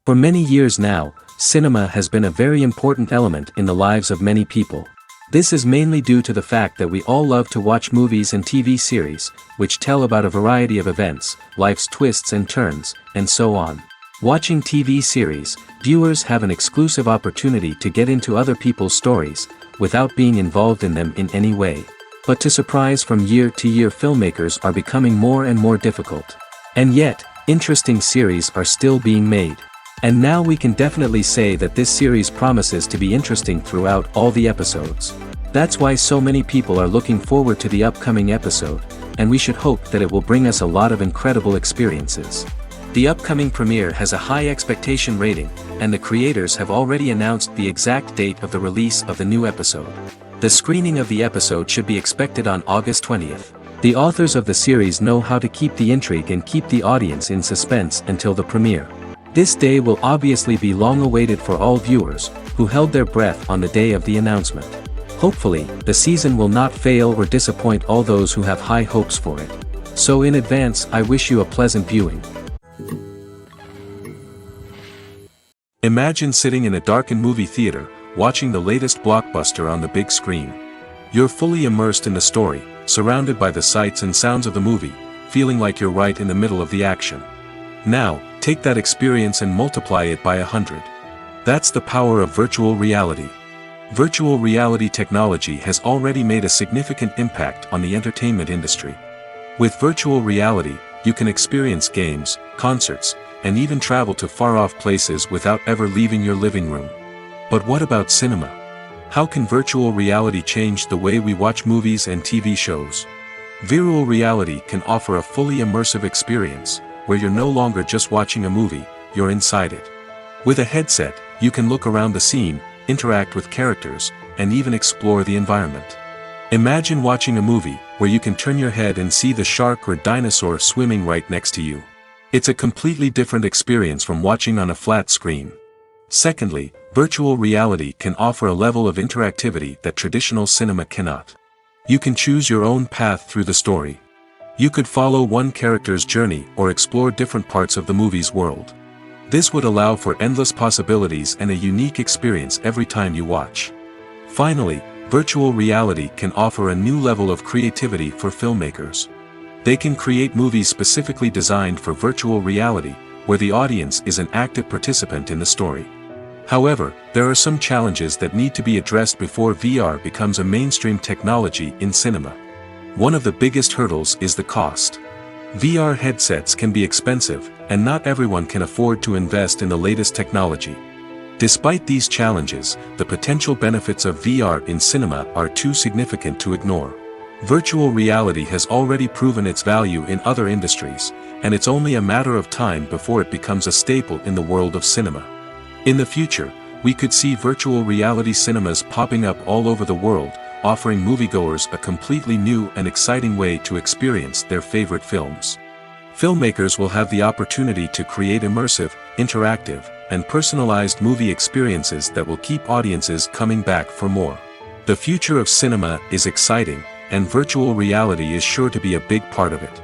For many years now, cinema has been a very important element in the lives of many people. This is mainly due to the fact that we all love to watch movies and TV series, which tell about a variety of events, life's twists and turns, and so on. Watching TV series, viewers have an exclusive opportunity to get into other people's stories, without being involved in them in any way. But to surprise from year to year, filmmakers are becoming more and more difficult. And yet, interesting series are still being made. And now we can definitely say that this series promises to be interesting throughout all the episodes. That's why so many people are looking forward to the upcoming episode, and we should hope that it will bring us a lot of incredible experiences. The upcoming premiere has a high expectation rating, and the creators have already announced the exact date of the release of the new episode. The screening of the episode should be expected on August 20th. The authors of the series know how to keep the intrigue and keep the audience in suspense until the premiere. This day will obviously be long awaited for all viewers, who held their breath on the day of the announcement. Hopefully, the season will not fail or disappoint all those who have high hopes for it. So in advance, I wish you a pleasant viewing. Imagine sitting in a darkened movie theater, watching the latest blockbuster on the big screen. You're fully immersed in the story, surrounded by the sights and sounds of the movie, feeling like you're right in the middle of the action. Now, take that experience and multiply it by 100. That's the power of virtual reality. Virtual reality technology has already made a significant impact on the entertainment industry. With virtual reality, you can experience games, concerts, and even travel to far-off places without ever leaving your living room. But what about cinema? How can virtual reality change the way we watch movies and TV shows? Virtual reality can offer a fully immersive experience, where you're no longer just watching a movie, you're inside it. With a headset, you can look around the scene, interact with characters, and even explore the environment. Imagine watching a movie, where you can turn your head and see the shark or dinosaur swimming right next to you. It's a completely different experience from watching on a flat screen. Secondly, virtual reality can offer a level of interactivity that traditional cinema cannot. You can choose your own path through the story. You could follow one character's journey or explore different parts of the movie's world. This would allow for endless possibilities and a unique experience every time you watch. Finally, virtual reality can offer a new level of creativity for filmmakers. They can create movies specifically designed for virtual reality, where the audience is an active participant in the story. However, there are some challenges that need to be addressed before VR becomes a mainstream technology in cinema. One of the biggest hurdles is the cost. VR headsets can be expensive, and not everyone can afford to invest in the latest technology. Despite these challenges, the potential benefits of VR in cinema are too significant to ignore. Virtual reality has already proven its value in other industries, and it's only a matter of time before it becomes a staple in the world of cinema. In the future, we could see virtual reality cinemas popping up all over the world, offering moviegoers a completely new and exciting way to experience their favorite films. Filmmakers will have the opportunity to create immersive, interactive, and personalized movie experiences that will keep audiences coming back for more. The future of cinema is exciting, and virtual reality is sure to be a big part of it.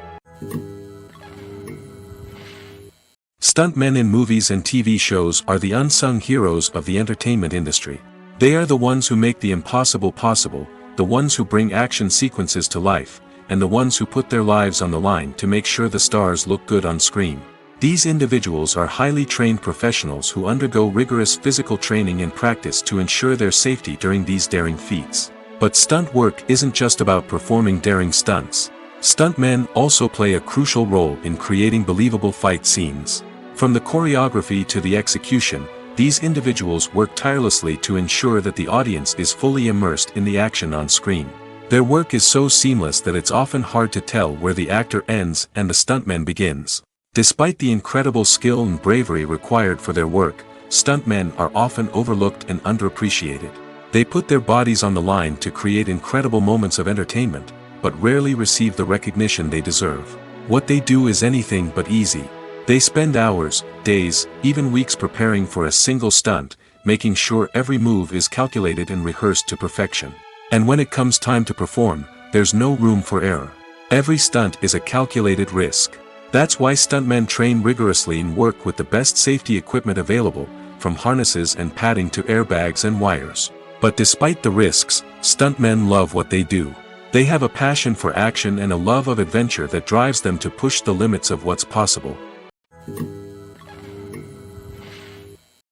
Stuntmen in movies and TV shows are the unsung heroes of the entertainment industry. They are the ones who make the impossible possible, the ones who bring action sequences to life, and the ones who put their lives on the line to make sure the stars look good on screen. These individuals are highly trained professionals who undergo rigorous physical training and practice to ensure their safety during these daring feats. But stunt work isn't just about performing daring stunts. Stuntmen also play a crucial role in creating believable fight scenes. From the choreography to the execution, these individuals work tirelessly to ensure that the audience is fully immersed in the action on screen. Their work is so seamless that it's often hard to tell where the actor ends and the stuntman begins. Despite the incredible skill and bravery required for their work, stuntmen are often overlooked and underappreciated. They put their bodies on the line to create incredible moments of entertainment, but rarely receive the recognition they deserve. What they do is anything but easy. They spend hours, days, even weeks preparing for a single stunt, making sure every move is calculated and rehearsed to perfection. And when it comes time to perform, there's no room for error. Every stunt is a calculated risk. That's why stuntmen train rigorously and work with the best safety equipment available, from harnesses and padding to airbags and wires. But despite the risks, stuntmen love what they do. They have a passion for action and a love of adventure that drives them to push the limits of what's possible.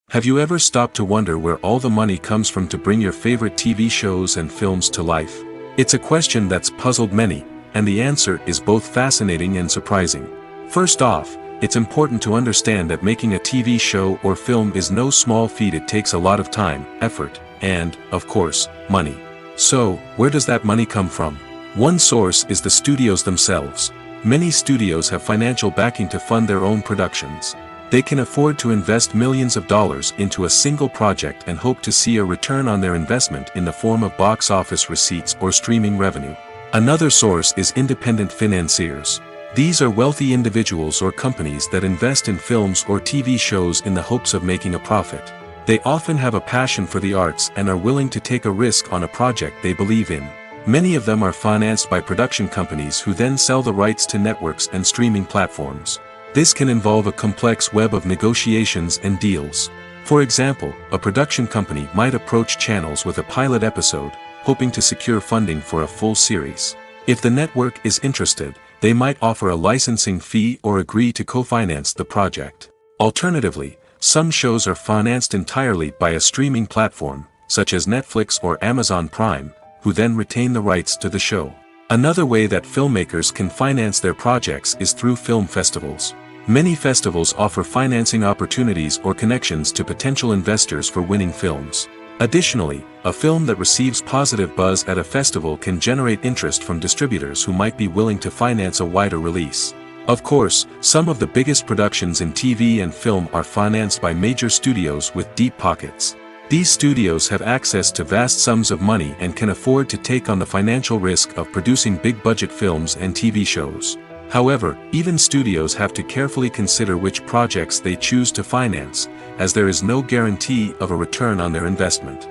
Have you ever stopped to wonder where all the money comes from to bring your favorite TV shows and films to life? It's a question that's puzzled many, and the answer is both fascinating and surprising. First off, it's important to understand that making a TV show or film is no small feat. It takes a lot of time, effort, and, of course, money. So, where does that money come from? One source is the studios themselves. Many studios have financial backing to fund their own productions. They can afford to invest millions of dollars into a single project and hope to see a return on their investment in the form of box office receipts or streaming revenue. Another source is independent financiers. These are wealthy individuals or companies that invest in films or TV shows in the hopes of making a profit. They often have a passion for the arts and are willing to take a risk on a project they believe in. Many of them are financed by production companies who then sell the rights to networks and streaming platforms. This can involve a complex web of negotiations and deals. For example, a production company might approach channels with a pilot episode, hoping to secure funding for a full series. If the network is interested, they might offer a licensing fee or agree to co-finance the project. Alternatively, some shows are financed entirely by a streaming platform, such as Netflix or Amazon Prime, who then retain the rights to the show. Another way that filmmakers can finance their projects is through film festivals. Many festivals offer financing opportunities or connections to potential investors for winning films. Additionally, a film that receives positive buzz at a festival can generate interest from distributors who might be willing to finance a wider release. Of course, some of the biggest productions in TV and film are financed by major studios with deep pockets. These studios have access to vast sums of money and can afford to take on the financial risk of producing big-budget films and TV shows. However, even studios have to carefully consider which projects they choose to finance, as there is no guarantee of a return on their investment.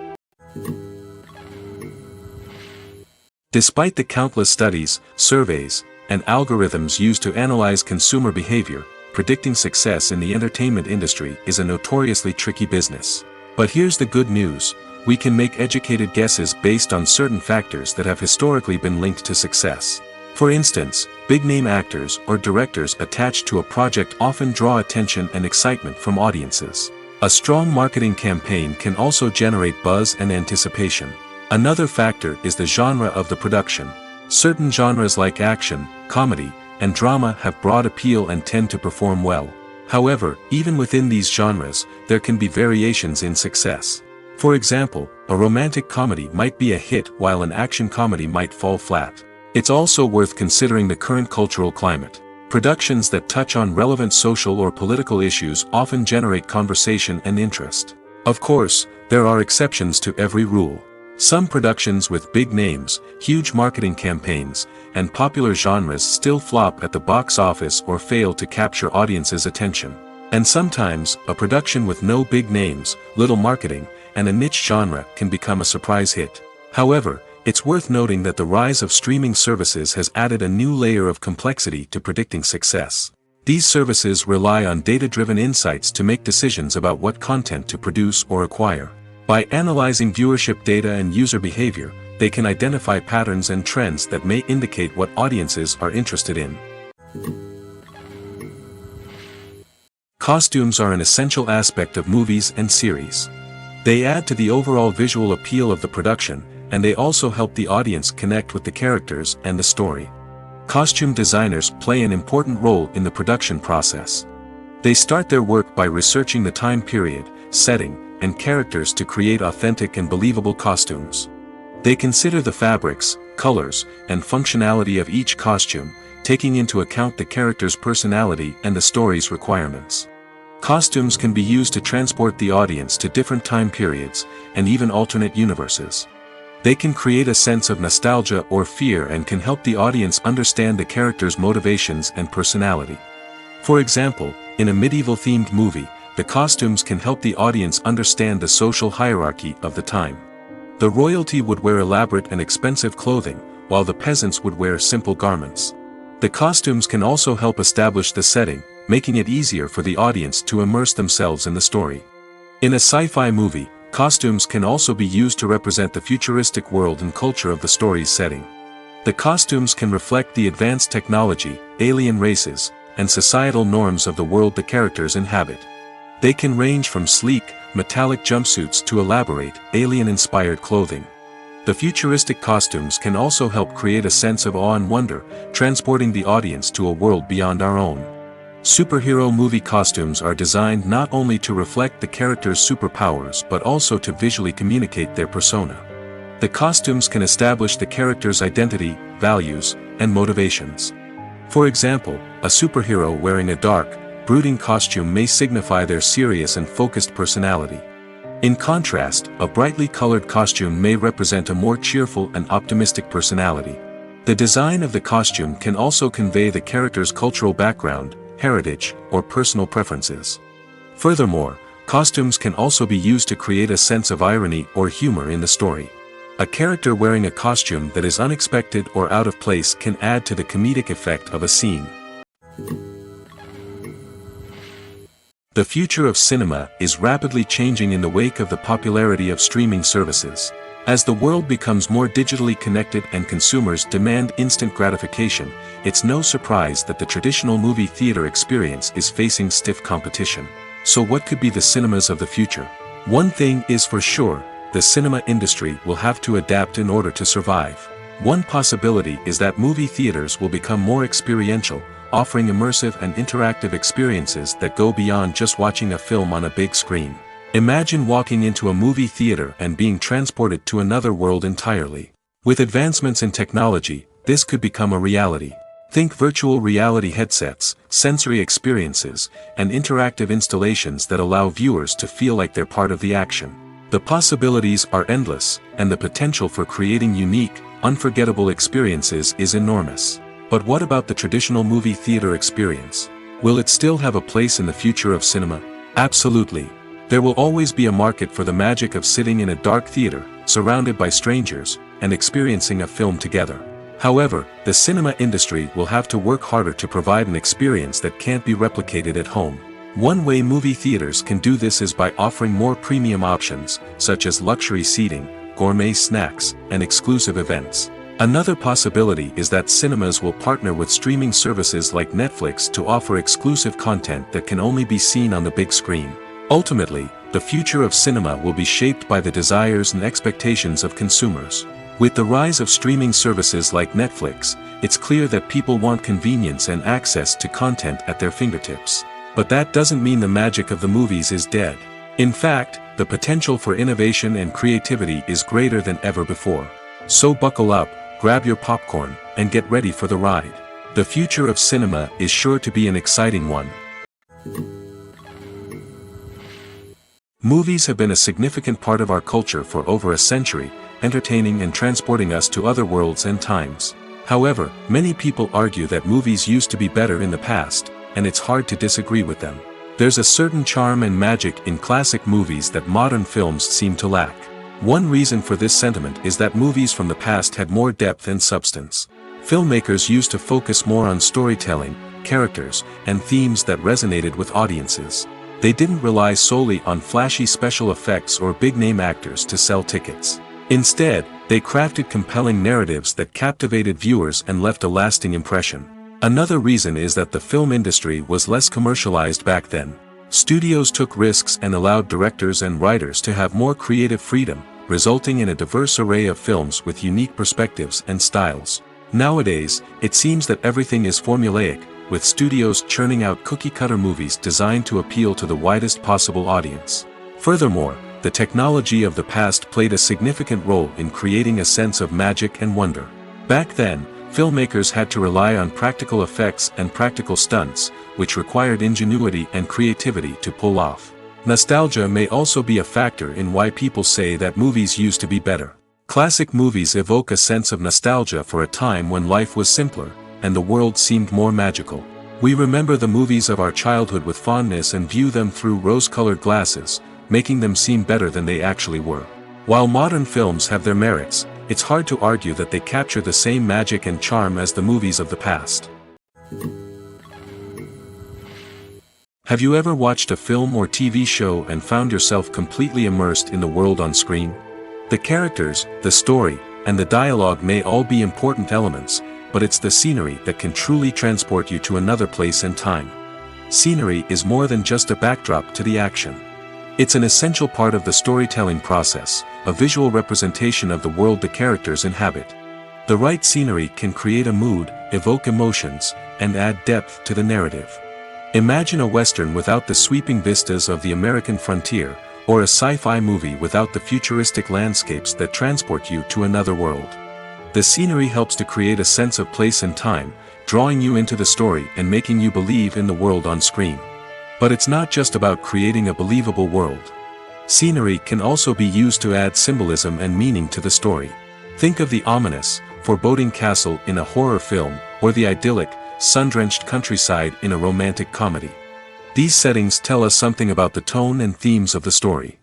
Despite the countless studies, surveys, and algorithms used to analyze consumer behavior, predicting success in the entertainment industry is a notoriously tricky business. But here's the good news: we can make educated guesses based on certain factors that have historically been linked to success. For instance, big-name actors or directors attached to a project often draw attention and excitement from audiences. A strong marketing campaign can also generate buzz and anticipation. Another factor is the genre of the production. Certain genres like action, comedy, and drama have broad appeal and tend to perform well. However, even within these genres, there can be variations in success. For example, a romantic comedy might be a hit while an action comedy might fall flat. It's also worth considering the current cultural climate. Productions that touch on relevant social or political issues often generate conversation and interest. Of course, there are exceptions to every rule. Some productions with big names, huge marketing campaigns, and popular genres still flop at the box office or fail to capture audiences' attention. And sometimes, a production with no big names, little marketing, and a niche genre can become a surprise hit. However, it's worth noting that the rise of streaming services has added a new layer of complexity to predicting success. These services rely on data-driven insights to make decisions about what content to produce or acquire. By analyzing viewership data and user behavior, they can identify patterns and trends that may indicate what audiences are interested in. Costumes are an essential aspect of movies and series. They add to the overall visual appeal of the production, and they also help the audience connect with the characters and the story. Costume designers play an important role in the production process. They start their work by researching the time period, setting, and characters to create authentic and believable costumes. They consider the fabrics, colors, and functionality of each costume, taking into account the character's personality and the story's requirements. Costumes can be used to transport the audience to different time periods, and even alternate universes. They can create a sense of nostalgia or fear and can help the audience understand the character's motivations and personality. For example, in a medieval-themed movie, the costumes can help the audience understand the social hierarchy of the time. The royalty would wear elaborate and expensive clothing, while the peasants would wear simple garments. The costumes can also help establish the setting, making it easier for the audience to immerse themselves in the story. In a sci-fi movie, costumes can also be used to represent the futuristic world and culture of the story's setting. The costumes can reflect the advanced technology, alien races, and societal norms of the world the characters inhabit. They can range from sleek, metallic jumpsuits to elaborate, alien-inspired clothing. The futuristic costumes can also help create a sense of awe and wonder, transporting the audience to a world beyond our own. Superhero movie costumes are designed not only to reflect the character's superpowers but also to visually communicate their persona. The costumes can establish the character's identity, values, and motivations. For example, a superhero wearing a dark, brooding costume may signify their serious and focused personality. In contrast, a brightly colored costume may represent a more cheerful and optimistic personality. The design of the costume can also convey the character's cultural background, heritage, or personal preferences. Furthermore, costumes can also be used to create a sense of irony or humor in the story. A character wearing a costume that is unexpected or out of place can add to the comedic effect of a scene. The future of cinema is rapidly changing in the wake of the popularity of streaming services. As the world becomes more digitally connected and consumers demand instant gratification, it's no surprise that the traditional movie theater experience is facing stiff competition. So what could be the cinemas of the future? One thing is for sure, the cinema industry will have to adapt in order to survive. One possibility is that movie theaters will become more experiential, offering immersive and interactive experiences that go beyond just watching a film on a big screen. Imagine walking into a movie theater and being transported to another world entirely. With advancements in technology, this could become a reality. Think virtual reality headsets, sensory experiences, and interactive installations that allow viewers to feel like they're part of the action. The possibilities are endless, and the potential for creating unique, unforgettable experiences is enormous. But what about the traditional movie theater experience? Will it still have a place in the future of cinema? Absolutely. There will always be a market for the magic of sitting in a dark theater, surrounded by strangers, and experiencing a film together. However, the cinema industry will have to work harder to provide an experience that can't be replicated at home. One way movie theaters can do this is by offering more premium options, such as luxury seating, gourmet snacks, and exclusive events. Another possibility is that cinemas will partner with streaming services like Netflix to offer exclusive content that can only be seen on the big screen. Ultimately, the future of cinema will be shaped by the desires and expectations of consumers. With the rise of streaming services like Netflix, it's clear that people want convenience and access to content at their fingertips. But that doesn't mean the magic of the movies is dead. In fact, the potential for innovation and creativity is greater than ever before. So buckle up, grab your popcorn, and get ready for the ride. The future of cinema is sure to be an exciting one. Movies have been a significant part of our culture for over a century, entertaining and transporting us to other worlds and times. However, many people argue that movies used to be better in the past, and it's hard to disagree with them. There's a certain charm and magic in classic movies that modern films seem to lack. One reason for this sentiment is that movies from the past had more depth and substance. Filmmakers used to focus more on storytelling, characters, and themes that resonated with audiences. They didn't rely solely on flashy special effects or big-name actors to sell tickets. Instead, they crafted compelling narratives that captivated viewers and left a lasting impression. Another reason is that the film industry was less commercialized back then. Studios took risks and allowed directors and writers to have more creative freedom, resulting in a diverse array of films with unique perspectives and styles. Nowadays, it seems that everything is formulaic, with studios churning out cookie-cutter movies designed to appeal to the widest possible audience. Furthermore, the technology of the past played a significant role in creating a sense of magic and wonder. Back then, filmmakers had to rely on practical effects and practical stunts, which required ingenuity and creativity to pull off. Nostalgia may also be a factor in why people say that movies used to be better. Classic movies evoke a sense of nostalgia for a time when life was simpler, and the world seemed more magical. We remember the movies of our childhood with fondness and view them through rose-colored glasses, making them seem better than they actually were. While modern films have their merits, it's hard to argue that they capture the same magic and charm as the movies of the past. Have you ever watched a film or TV show and found yourself completely immersed in the world on screen? The characters, the story, and the dialogue may all be important elements, but it's the scenery that can truly transport you to another place and time. Scenery is more than just a backdrop to the action. It's an essential part of the storytelling process, a visual representation of the world the characters inhabit. The right scenery can create a mood, evoke emotions, and add depth to the narrative. Imagine a Western without the sweeping vistas of the American frontier, or a sci-fi movie without the futuristic landscapes that transport you to another world. The scenery helps to create a sense of place and time, drawing you into the story and making you believe in the world on screen. But it's not just about creating a believable world. Scenery can also be used to add symbolism and meaning to the story. Think of the ominous, foreboding castle in a horror film, or the idyllic, sun-drenched countryside in a romantic comedy. These settings tell us something about the tone and themes of the story.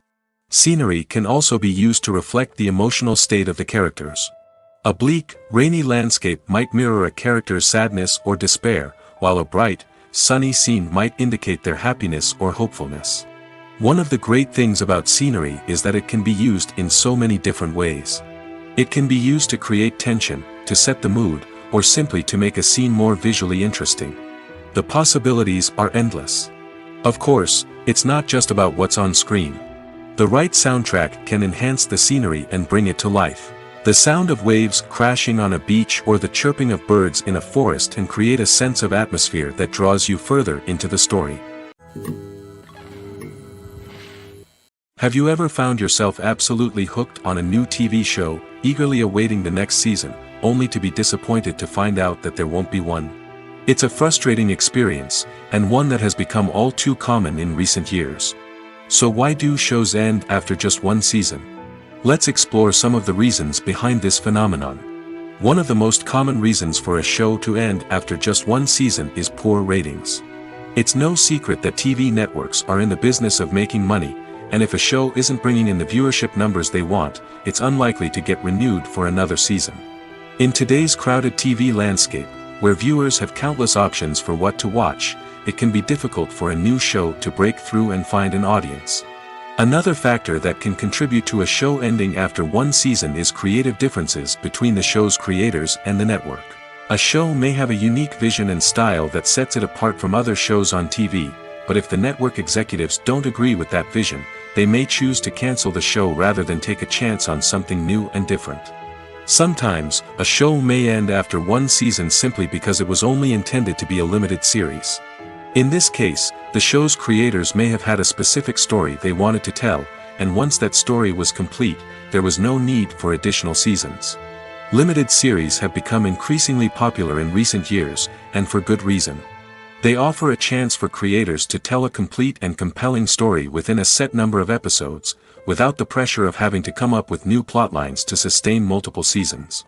Scenery can also be used to reflect the emotional state of the characters. A bleak, rainy landscape might mirror a character's sadness or despair, while a bright, sunny scene might indicate their happiness or hopefulness. One of the great things about scenery is that it can be used in so many different ways. It can be used to create tension, to set the mood, or simply to make a scene more visually interesting. The possibilities are endless. Of course, it's not just about what's on screen. The right soundtrack can enhance the scenery and bring it to life. The sound of waves crashing on a beach or the chirping of birds in a forest can create a sense of atmosphere that draws you further into the story. Have you ever found yourself absolutely hooked on a new TV show, eagerly awaiting the next season, only to be disappointed to find out that there won't be one? It's a frustrating experience, and one that has become all too common in recent years. So why do shows end after just one season? Let's explore some of the reasons behind this phenomenon. One of the most common reasons for a show to end after just one season is poor ratings. It's no secret that TV networks are in the business of making money, and if a show isn't bringing in the viewership numbers they want, it's unlikely to get renewed for another season. In today's crowded TV landscape, where viewers have countless options for what to watch, it can be difficult for a new show to break through and find an audience. Another factor that can contribute to a show ending after one season is creative differences between the show's creators and the network. A show may have a unique vision and style that sets it apart from other shows on TV, but if the network executives don't agree with that vision, they may choose to cancel the show rather than take a chance on something new and different. Sometimes, a show may end after one season simply because it was only intended to be a limited series. In this case, the show's creators may have had a specific story they wanted to tell, and once that story was complete, there was no need for additional seasons. Limited series have become increasingly popular in recent years, and for good reason. They offer a chance for creators to tell a complete and compelling story within a set number of episodes, without the pressure of having to come up with new plotlines to sustain multiple seasons.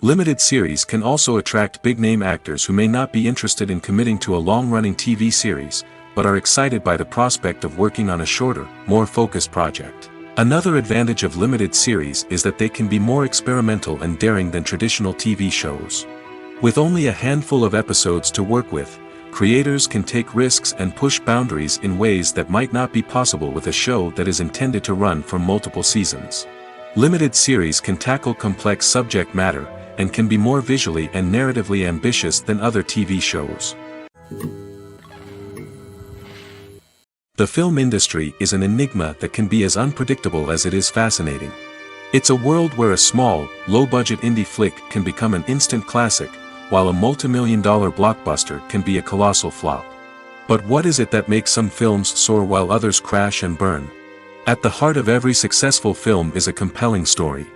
Limited series can also attract big-name actors who may not be interested in committing to a long-running TV series, but are excited by the prospect of working on a shorter, more focused project. Another advantage of limited series is that they can be more experimental and daring than traditional TV shows. With only a handful of episodes to work with, creators can take risks and push boundaries in ways that might not be possible with a show that is intended to run for multiple seasons. Limited series can tackle complex subject matter, and can be more visually and narratively ambitious than other TV shows. The film industry is an enigma that can be as unpredictable as it is fascinating. It's a world where a small, low-budget indie flick can become an instant classic, while a multi-million-dollar blockbuster can be a colossal flop. But what is it that makes some films soar while others crash and burn? At the heart of every successful film is a compelling story.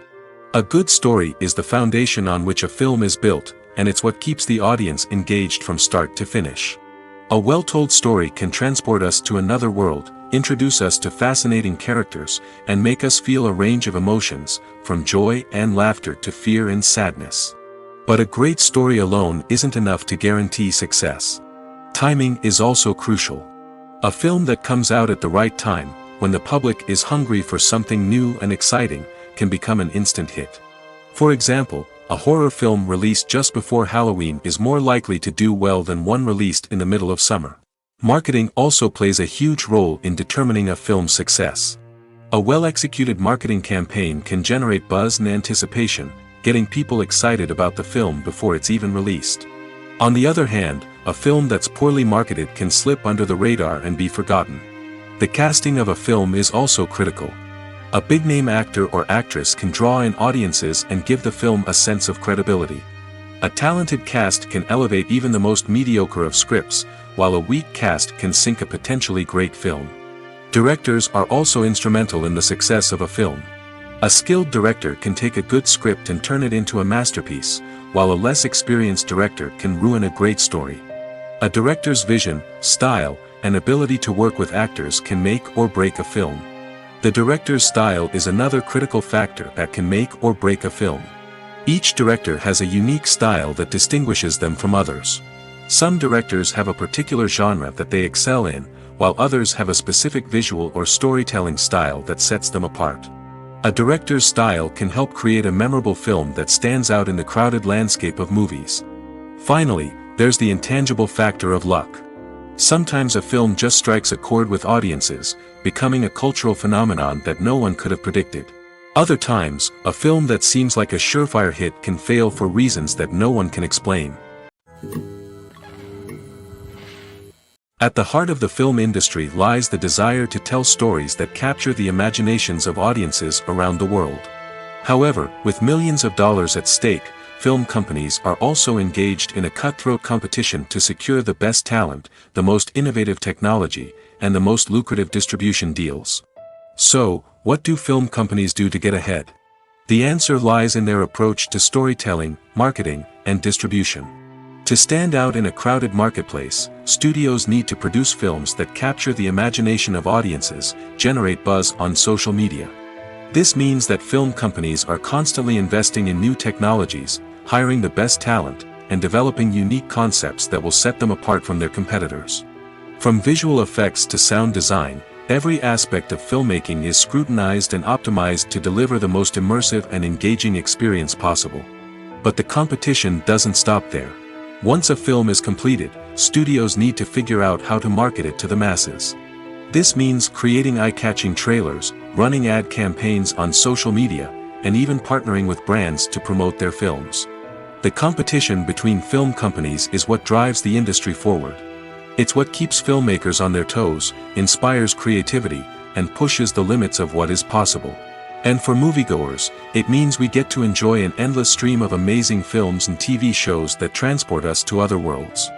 A good story is the foundation on which a film is built, and it's what keeps the audience engaged from start to finish. A well-told story can transport us to another world, introduce us to fascinating characters, and make us feel a range of emotions, from joy and laughter to fear and sadness. But a great story alone isn't enough to guarantee success. Timing is also crucial. A film that comes out at the right time, when the public is hungry for something new and exciting, can become an instant hit. For example, a horror film released just before Halloween is more likely to do well than one released in the middle of summer. Marketing also plays a huge role in determining a film's success. A well-executed marketing campaign can generate buzz and anticipation, getting people excited about the film before it's even released. On the other hand, a film that's poorly marketed can slip under the radar and be forgotten. The casting of a film is also critical. A big-name actor or actress can draw in audiences and give the film a sense of credibility. A talented cast can elevate even the most mediocre of scripts, while a weak cast can sink a potentially great film. Directors are also instrumental in the success of a film. A skilled director can take a good script and turn it into a masterpiece, while a less experienced director can ruin a great story. A director's vision, style, and ability to work with actors can make or break a film. The director's style is another critical factor that can make or break a film. Each director has a unique style that distinguishes them from others. Some directors have a particular genre that they excel in, while others have a specific visual or storytelling style that sets them apart. A director's style can help create a memorable film that stands out in the crowded landscape of movies. Finally, there's the intangible factor of luck. Sometimes a film just strikes a chord with audiences, becoming a cultural phenomenon that no one could have predicted. Other times, a film that seems like a surefire hit can fail for reasons that no one can explain. At the heart of the film industry lies the desire to tell stories that capture the imaginations of audiences around the world. However, with millions of dollars at stake, film companies are also engaged in a cutthroat competition to secure the best talent, the most innovative technology, and the most lucrative distribution deals. So, what do film companies do to get ahead? The answer lies in their approach to storytelling, marketing, and distribution. To stand out in a crowded marketplace, studios need to produce films that capture the imagination of audiences, generate buzz on social media. This means that film companies are constantly investing in new technologies, hiring the best talent, and developing unique concepts that will set them apart from their competitors. From visual effects to sound design, every aspect of filmmaking is scrutinized and optimized to deliver the most immersive and engaging experience possible. But the competition doesn't stop there. Once a film is completed, studios need to figure out how to market it to the masses. This means creating eye-catching trailers, running ad campaigns on social media, and even partnering with brands to promote their films. The competition between film companies is what drives the industry forward. It's what keeps filmmakers on their toes, inspires creativity, and pushes the limits of what is possible. And for moviegoers, it means we get to enjoy an endless stream of amazing films and TV shows that transport us to other worlds.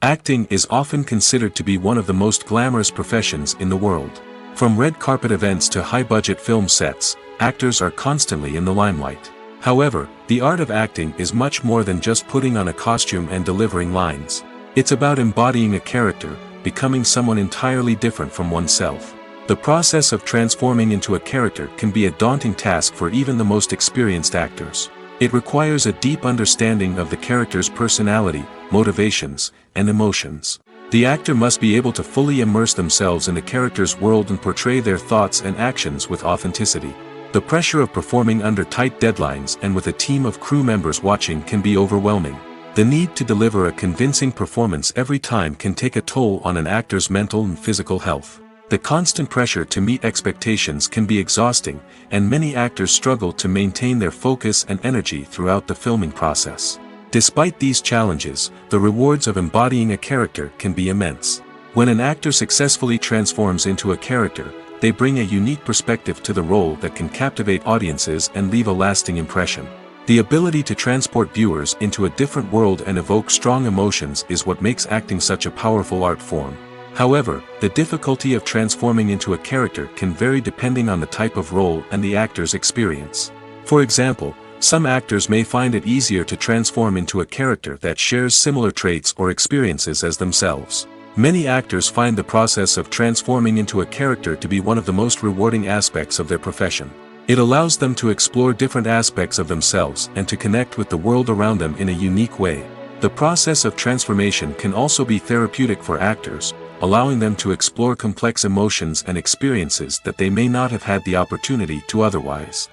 Acting is often considered to be one of the most glamorous professions in the world. From red carpet events to high-budget film sets, actors are constantly in the limelight. However, the art of acting is much more than just putting on a costume and delivering lines. It's about embodying a character, becoming someone entirely different from oneself. The process of transforming into a character can be a daunting task for even the most experienced actors. It requires a deep understanding of the character's personality, motivations, and emotions. The actor must be able to fully immerse themselves in the character's world and portray their thoughts and actions with authenticity. The pressure of performing under tight deadlines and with a team of crew members watching can be overwhelming. The need to deliver a convincing performance every time can take a toll on an actor's mental and physical health. The constant pressure to meet expectations can be exhausting, and many actors struggle to maintain their focus and energy throughout the filming process. Despite these challenges, the rewards of embodying a character can be immense. When an actor successfully transforms into a character, they bring a unique perspective to the role that can captivate audiences and leave a lasting impression. The ability to transport viewers into a different world and evoke strong emotions is what makes acting such a powerful art form. However, the difficulty of transforming into a character can vary depending on the type of role and the actor's experience. For example, some actors may find it easier to transform into a character that shares similar traits or experiences as themselves. Many actors find the process of transforming into a character to be one of the most rewarding aspects of their profession. It allows them to explore different aspects of themselves and to connect with the world around them in a unique way. The process of transformation can also be therapeutic for actors, allowing them to explore complex emotions and experiences that they may not have had the opportunity to otherwise.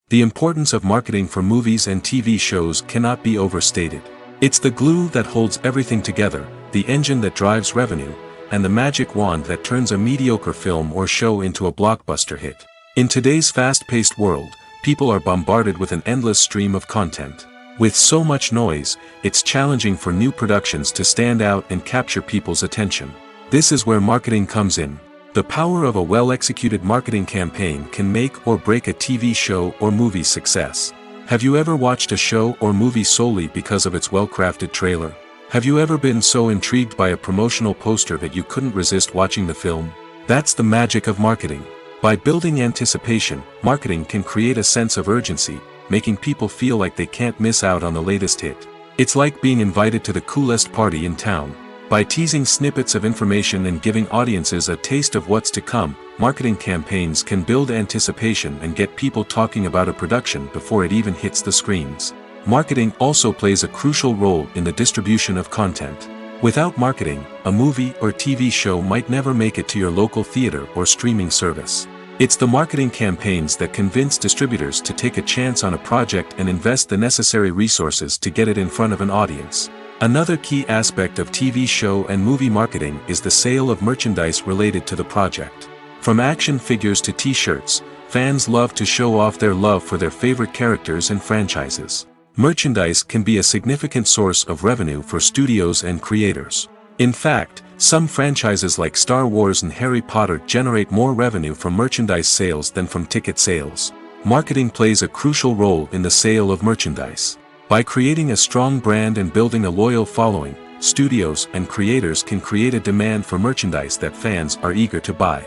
The importance of marketing for movies and TV shows cannot be overstated. It's the glue that holds everything together, the engine that drives revenue, and the magic wand that turns a mediocre film or show into a blockbuster hit. In today's fast-paced world, people are bombarded with an endless stream of content. With so much noise, it's challenging for new productions to stand out and capture people's attention. This is where marketing comes in. The power of a well-executed marketing campaign can make or break a TV show or movie's success. Have you ever watched a show or movie solely because of its well-crafted trailer? Have you ever been so intrigued by a promotional poster that you couldn't resist watching the film? That's the magic of marketing. By building anticipation, marketing can create a sense of urgency, making people feel like they can't miss out on the latest hit. It's like being invited to the coolest party in town. By teasing snippets of information and giving audiences a taste of what's to come, marketing campaigns can build anticipation and get people talking about a production before it even hits the screens. Marketing also plays a crucial role in the distribution of content. Without marketing, a movie or TV show might never make it to your local theater or streaming service. It's the marketing campaigns that convince distributors to take a chance on a project and invest the necessary resources to get it in front of an audience. Another key aspect of TV show and movie marketing is the sale of merchandise related to the project. From action figures to t-shirts, fans love to show off their love for their favorite characters and franchises. Merchandise can be a significant source of revenue for studios and creators. In fact, some franchises like Star Wars and Harry Potter generate more revenue from merchandise sales than from ticket sales. Marketing plays a crucial role in the sale of merchandise. By creating a strong brand and building a loyal following, studios and creators can create a demand for merchandise that fans are eager to buy.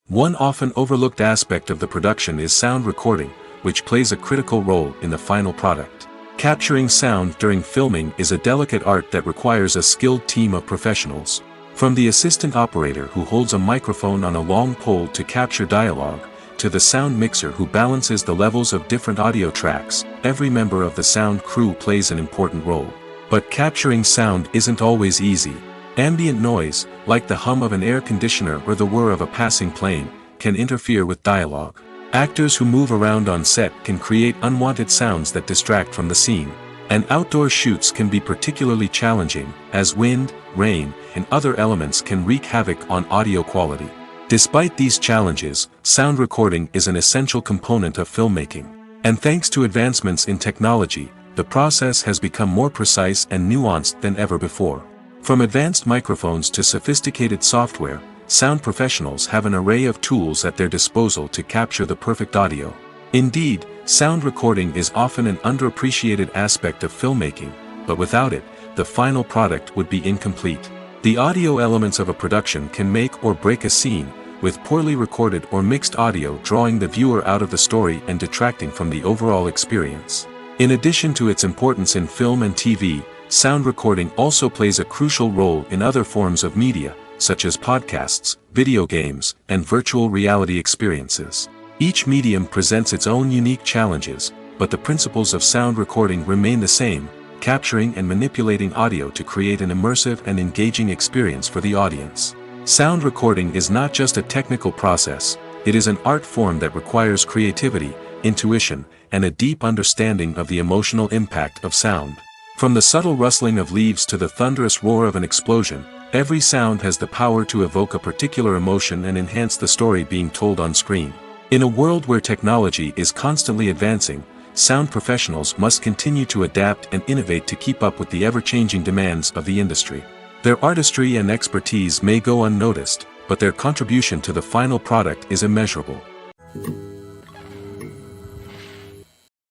One often overlooked aspect of the production is sound recording, which plays a critical role in the final product. Capturing sound during filming is a delicate art that requires a skilled team of professionals. From the assistant operator who holds a microphone on a long pole to capture dialogue, to the sound mixer who balances the levels of different audio tracks, every member of the sound crew plays an important role. But capturing sound isn't always easy. Ambient noise, like the hum of an air conditioner or the whir of a passing plane, can interfere with dialogue. Actors who move around on set can create unwanted sounds that distract from the scene. And outdoor shoots can be particularly challenging, as wind, rain, and other elements can wreak havoc on audio quality. Despite these challenges, sound recording is an essential component of filmmaking. And thanks to advancements in technology, the process has become more precise and nuanced than ever before. From advanced microphones to sophisticated software, sound professionals have an array of tools at their disposal to capture the perfect audio. Indeed, sound recording is often an underappreciated aspect of filmmaking, but without it, the final product would be incomplete. The audio elements of a production can make or break a scene, with poorly recorded or mixed audio drawing the viewer out of the story and detracting from the overall experience. In addition to its importance in film and TV, sound recording also plays a crucial role in other forms of media, such as podcasts, video games, and virtual reality experiences. Each medium presents its own unique challenges, but the principles of sound recording remain the same: capturing and manipulating audio to create an immersive and engaging experience for the audience. Sound recording is not just a technical process, it is an art form that requires creativity, intuition, and a deep understanding of the emotional impact of sound. From the subtle rustling of leaves to the thunderous roar of an explosion, every sound has the power to evoke a particular emotion and enhance the story being told on screen. In a world where technology is constantly advancing, sound professionals must continue to adapt and innovate to keep up with the ever-changing demands of the industry. Their artistry and expertise may go unnoticed, but their contribution to the final product is immeasurable.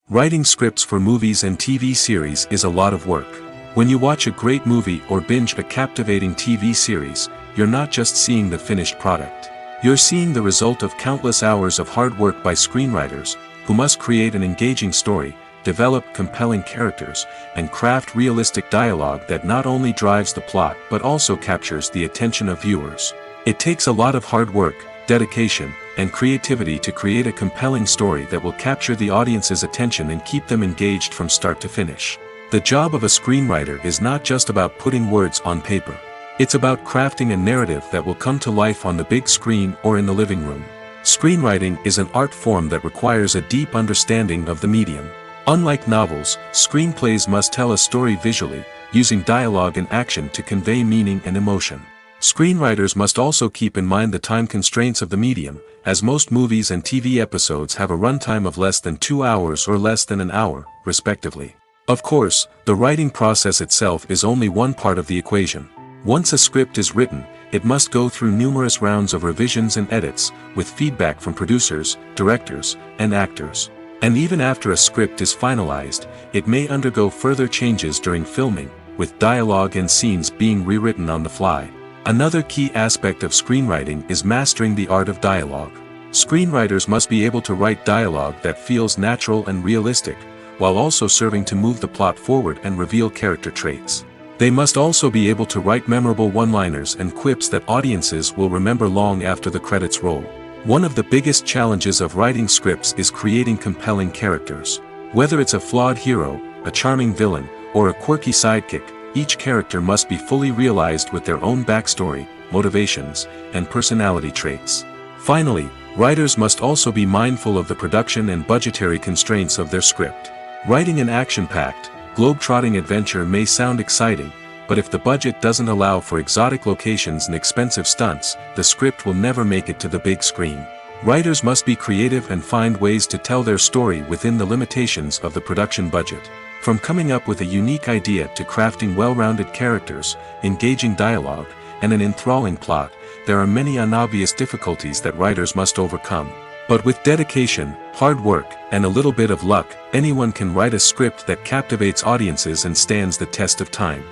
Writing scripts for movies and TV series is a lot of work. When you watch a great movie or binge a captivating TV series, you're not just seeing the finished product. You're seeing the result of countless hours of hard work by screenwriters, who must create an engaging story, develop compelling characters, and craft realistic dialogue that not only drives the plot but also captures the attention of viewers. It takes a lot of hard work, dedication, and creativity to create a compelling story that will capture the audience's attention and keep them engaged from start to finish. The job of a screenwriter is not just about putting words on paper. It's about crafting a narrative that will come to life on the big screen or in the living room. Screenwriting is an art form that requires a deep understanding of the medium. Unlike novels, screenplays must tell a story visually, using dialogue and action to convey meaning and emotion. Screenwriters must also keep in mind the time constraints of the medium, as most movies and TV episodes have a runtime of less than 2 hours or less than an hour, respectively. Of course, the writing process itself is only one part of the equation. Once a script is written, it must go through numerous rounds of revisions and edits, with feedback from producers, directors, and actors. And even after a script is finalized, it may undergo further changes during filming, with dialogue and scenes being rewritten on the fly. Another key aspect of screenwriting is mastering the art of dialogue. Screenwriters must be able to write dialogue that feels natural and realistic, while also serving to move the plot forward and reveal character traits. They must also be able to write memorable one-liners and quips that audiences will remember long after the credits roll. One of the biggest challenges of writing scripts is creating compelling characters. Whether it's a flawed hero, a charming villain, or a quirky sidekick, each character must be fully realized with their own backstory, motivations, and personality traits. Finally, writers must also be mindful of the production and budgetary constraints of their script. Writing an action-packed, globe-trotting adventure may sound exciting, but if the budget doesn't allow for exotic locations and expensive stunts, the script will never make it to the big screen. Writers must be creative and find ways to tell their story within the limitations of the production budget. From coming up with a unique idea to crafting well-rounded characters, engaging dialogue, and an enthralling plot, there are many unobvious difficulties that writers must overcome. But with dedication, hard work, and a little bit of luck, anyone can write a script that captivates audiences and stands the test of time.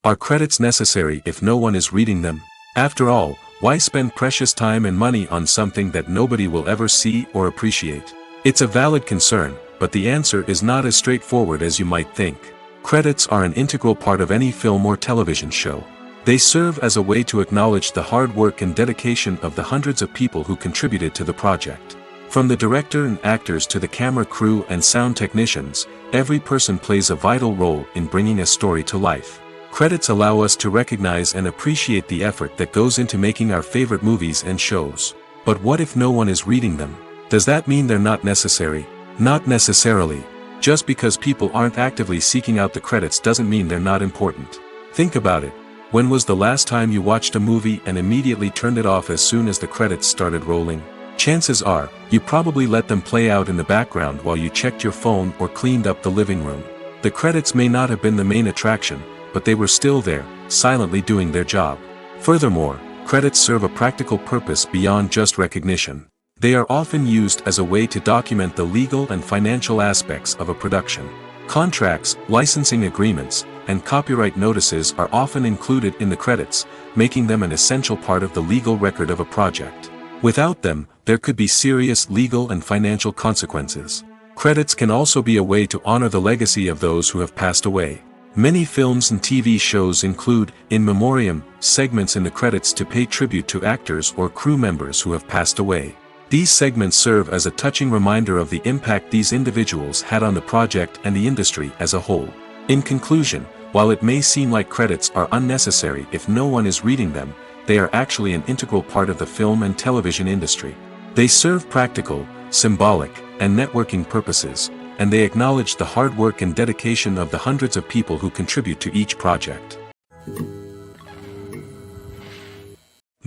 Are credits necessary if no one is reading them? After all, why spend precious time and money on something that nobody will ever see or appreciate? It's a valid concern, but the answer is not as straightforward as you might think. Credits are an integral part of any film or television show. They serve as a way to acknowledge the hard work and dedication of the hundreds of people who contributed to the project. From the director and actors to the camera crew and sound technicians, every person plays a vital role in bringing a story to life. Credits allow us to recognize and appreciate the effort that goes into making our favorite movies and shows. But what if no one is reading them? Does that mean they're not necessary? Not necessarily. Just because people aren't actively seeking out the credits doesn't mean they're not important. Think about it. When was the last time you watched a movie and immediately turned it off as soon as the credits started rolling? Chances are, you probably let them play out in the background while you checked your phone or cleaned up the living room. The credits may not have been the main attraction, but they were still there, silently doing their job. Furthermore, credits serve a practical purpose beyond just recognition. They are often used as a way to document the legal and financial aspects of a production. Contracts, licensing agreements, and copyright notices are often included in the credits, making them an essential part of the legal record of a project. Without them, there could be serious legal and financial consequences. Credits can also be a way to honor the legacy of those who have passed away. Many films and TV shows include, in memoriam, segments in the credits to pay tribute to actors or crew members who have passed away. These segments serve as a touching reminder of the impact these individuals had on the project and the industry as a whole. In conclusion, while it may seem like credits are unnecessary if no one is reading them, they are actually an integral part of the film and television industry. They serve practical, symbolic, and networking purposes, and they acknowledge the hard work and dedication of the hundreds of people who contribute to each project.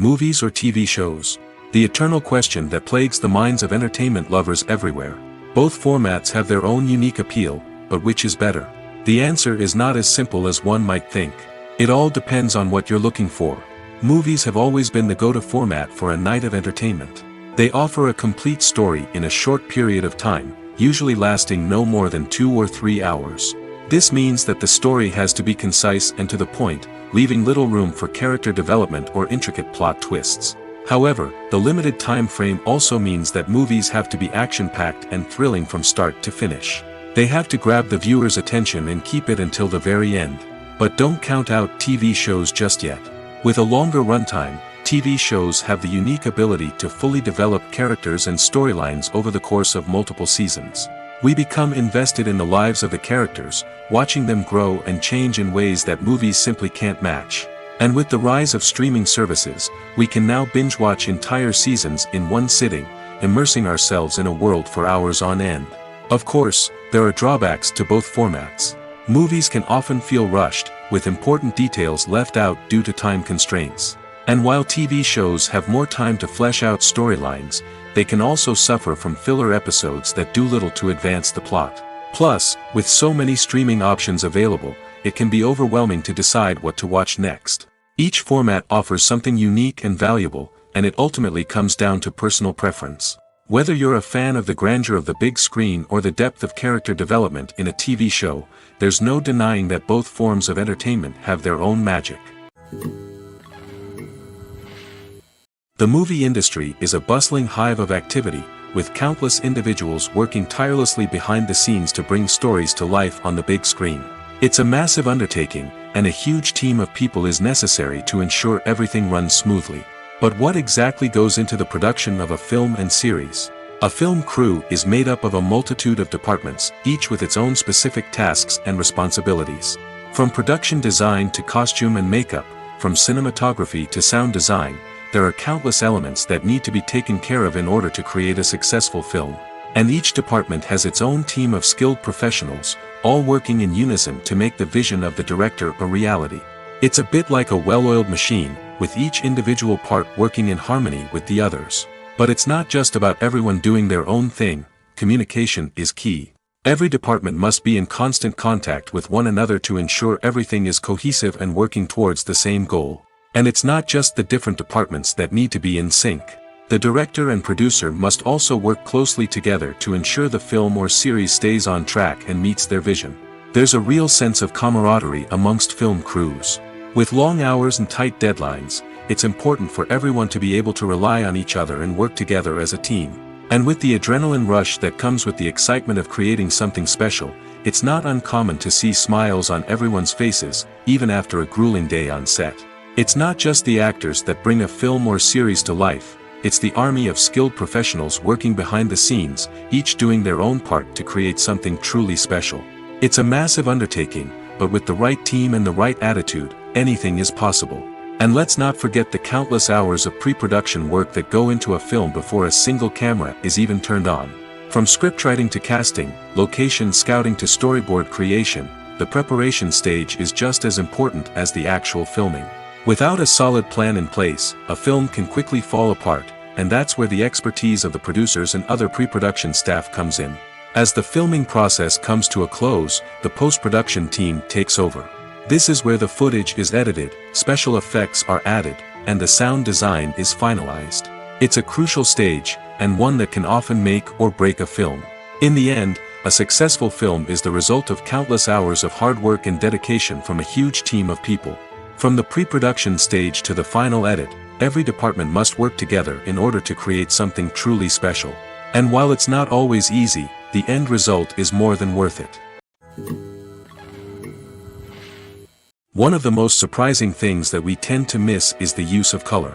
Movies or TV shows? The eternal question that plagues the minds of entertainment lovers everywhere. Both formats have their own unique appeal, but which is better? The answer is not as simple as one might think. It all depends on what you're looking for. Movies have always been the go-to format for a night of entertainment. They offer a complete story in a short period of time, usually lasting no more than 2 or 3 hours. This means that the story has to be concise and to the point, leaving little room for character development or intricate plot twists. However, the limited time frame also means that movies have to be action-packed and thrilling from start to finish. They have to grab the viewer's attention and keep it until the very end. But don't count out TV shows just yet. With a longer runtime, TV shows have the unique ability to fully develop characters and storylines over the course of multiple seasons. We become invested in the lives of the characters, watching them grow and change in ways that movies simply can't match. And with the rise of streaming services, we can now binge-watch entire seasons in one sitting, immersing ourselves in a world for hours on end. Of course, there are drawbacks to both formats. Movies can often feel rushed, with important details left out due to time constraints. And while TV shows have more time to flesh out storylines, they can also suffer from filler episodes that do little to advance the plot. Plus, with so many streaming options available, it can be overwhelming to decide what to watch next. Each format offers something unique and valuable, and it ultimately comes down to personal preference. Whether you're a fan of the grandeur of the big screen or the depth of character development in a TV show, there's no denying that both forms of entertainment have their own magic. The movie industry is a bustling hive of activity, with countless individuals working tirelessly behind the scenes to bring stories to life on the big screen. It's a massive undertaking, and a huge team of people is necessary to ensure everything runs smoothly. But what exactly goes into the production of a film and series? A film crew is made up of a multitude of departments, each with its own specific tasks and responsibilities. From production design to costume and makeup, from cinematography to sound design, there are countless elements that need to be taken care of in order to create a successful film. And each department has its own team of skilled professionals, all working in unison to make the vision of the director a reality. It's a bit like a well-oiled machine, with each individual part working in harmony with the others. But it's not just about everyone doing their own thing. Communication is key. Every department must be in constant contact with one another to ensure everything is cohesive and working towards the same goal. And it's not just the different departments that need to be in sync. The director and producer must also work closely together to ensure the film or series stays on track and meets their vision. There's a real sense of camaraderie amongst film crews. With long hours and tight deadlines, it's important for everyone to be able to rely on each other and work together as a team. And with the adrenaline rush that comes with the excitement of creating something special, it's not uncommon to see smiles on everyone's faces, even after a grueling day on set. It's not just the actors that bring a film or series to life, it's the army of skilled professionals working behind the scenes, each doing their own part to create something truly special. It's a massive undertaking, but with the right team and the right attitude, anything is possible. And let's not forget the countless hours of pre-production work that go into a film before a single camera is even turned on. From scriptwriting to casting, location scouting to storyboard creation, the preparation stage is just as important as the actual filming. Without a solid plan in place, a film can quickly fall apart, and that's where the expertise of the producers and other pre-production staff comes in. As the filming process comes to a close, the post-production team takes over. This is where the footage is edited, special effects are added, and the sound design is finalized. It's a crucial stage, and one that can often make or break a film. In the end, a successful film is the result of countless hours of hard work and dedication from a huge team of people. From the pre-production stage to the final edit, every department must work together in order to create something truly special. And while it's not always easy, the end result is more than worth it. One of the most surprising things that we tend to miss is the use of color.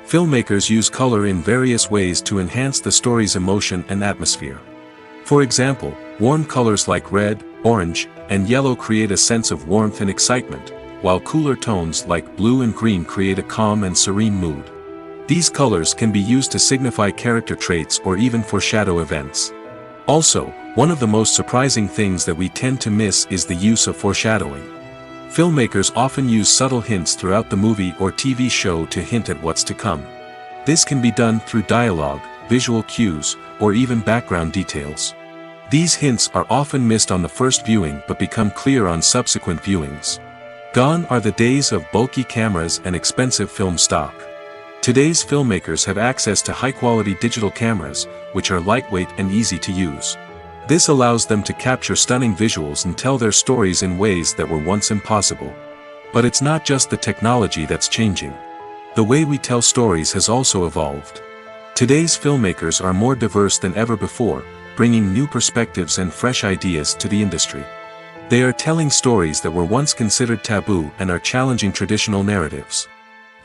Filmmakers use color in various ways to enhance the story's emotion and atmosphere. For example, warm colors like red, orange, and yellow create a sense of warmth and excitement, while cooler tones like blue and green create a calm and serene mood. These colors can be used to signify character traits or even foreshadow events. Also, one of the most surprising things that we tend to miss is the use of foreshadowing. Filmmakers often use subtle hints throughout the movie or TV show to hint at what's to come. This can be done through dialogue, visual cues, or even background details. These hints are often missed on the first viewing but become clear on subsequent viewings. Gone are the days of bulky cameras and expensive film stock. Today's filmmakers have access to high-quality digital cameras, which are lightweight and easy to use. This allows them to capture stunning visuals and tell their stories in ways that were once impossible. But it's not just the technology that's changing. The way we tell stories has also evolved. Today's filmmakers are more diverse than ever before, bringing new perspectives and fresh ideas to the industry. They are telling stories that were once considered taboo and are challenging traditional narratives.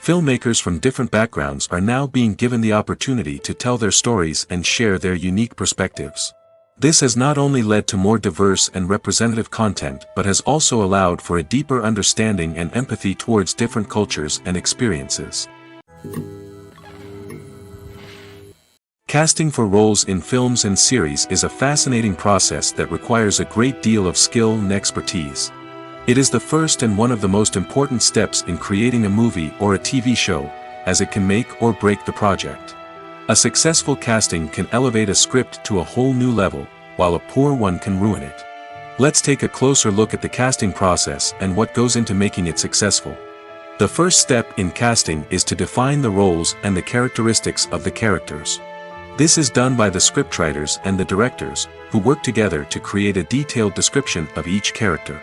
Filmmakers from different backgrounds are now being given the opportunity to tell their stories and share their unique perspectives. This has not only led to more diverse and representative content but has also allowed for a deeper understanding and empathy towards different cultures and experiences. Casting for roles in films and series is a fascinating process that requires a great deal of skill and expertise. It is the first and one of the most important steps in creating a movie or a TV show, as it can make or break the project. A successful casting can elevate a script to a whole new level, while a poor one can ruin it. Let's take a closer look at the casting process and what goes into making it successful. The first step in casting is to define the roles and the characteristics of the characters. This is done by the scriptwriters and the directors, who work together to create a detailed description of each character.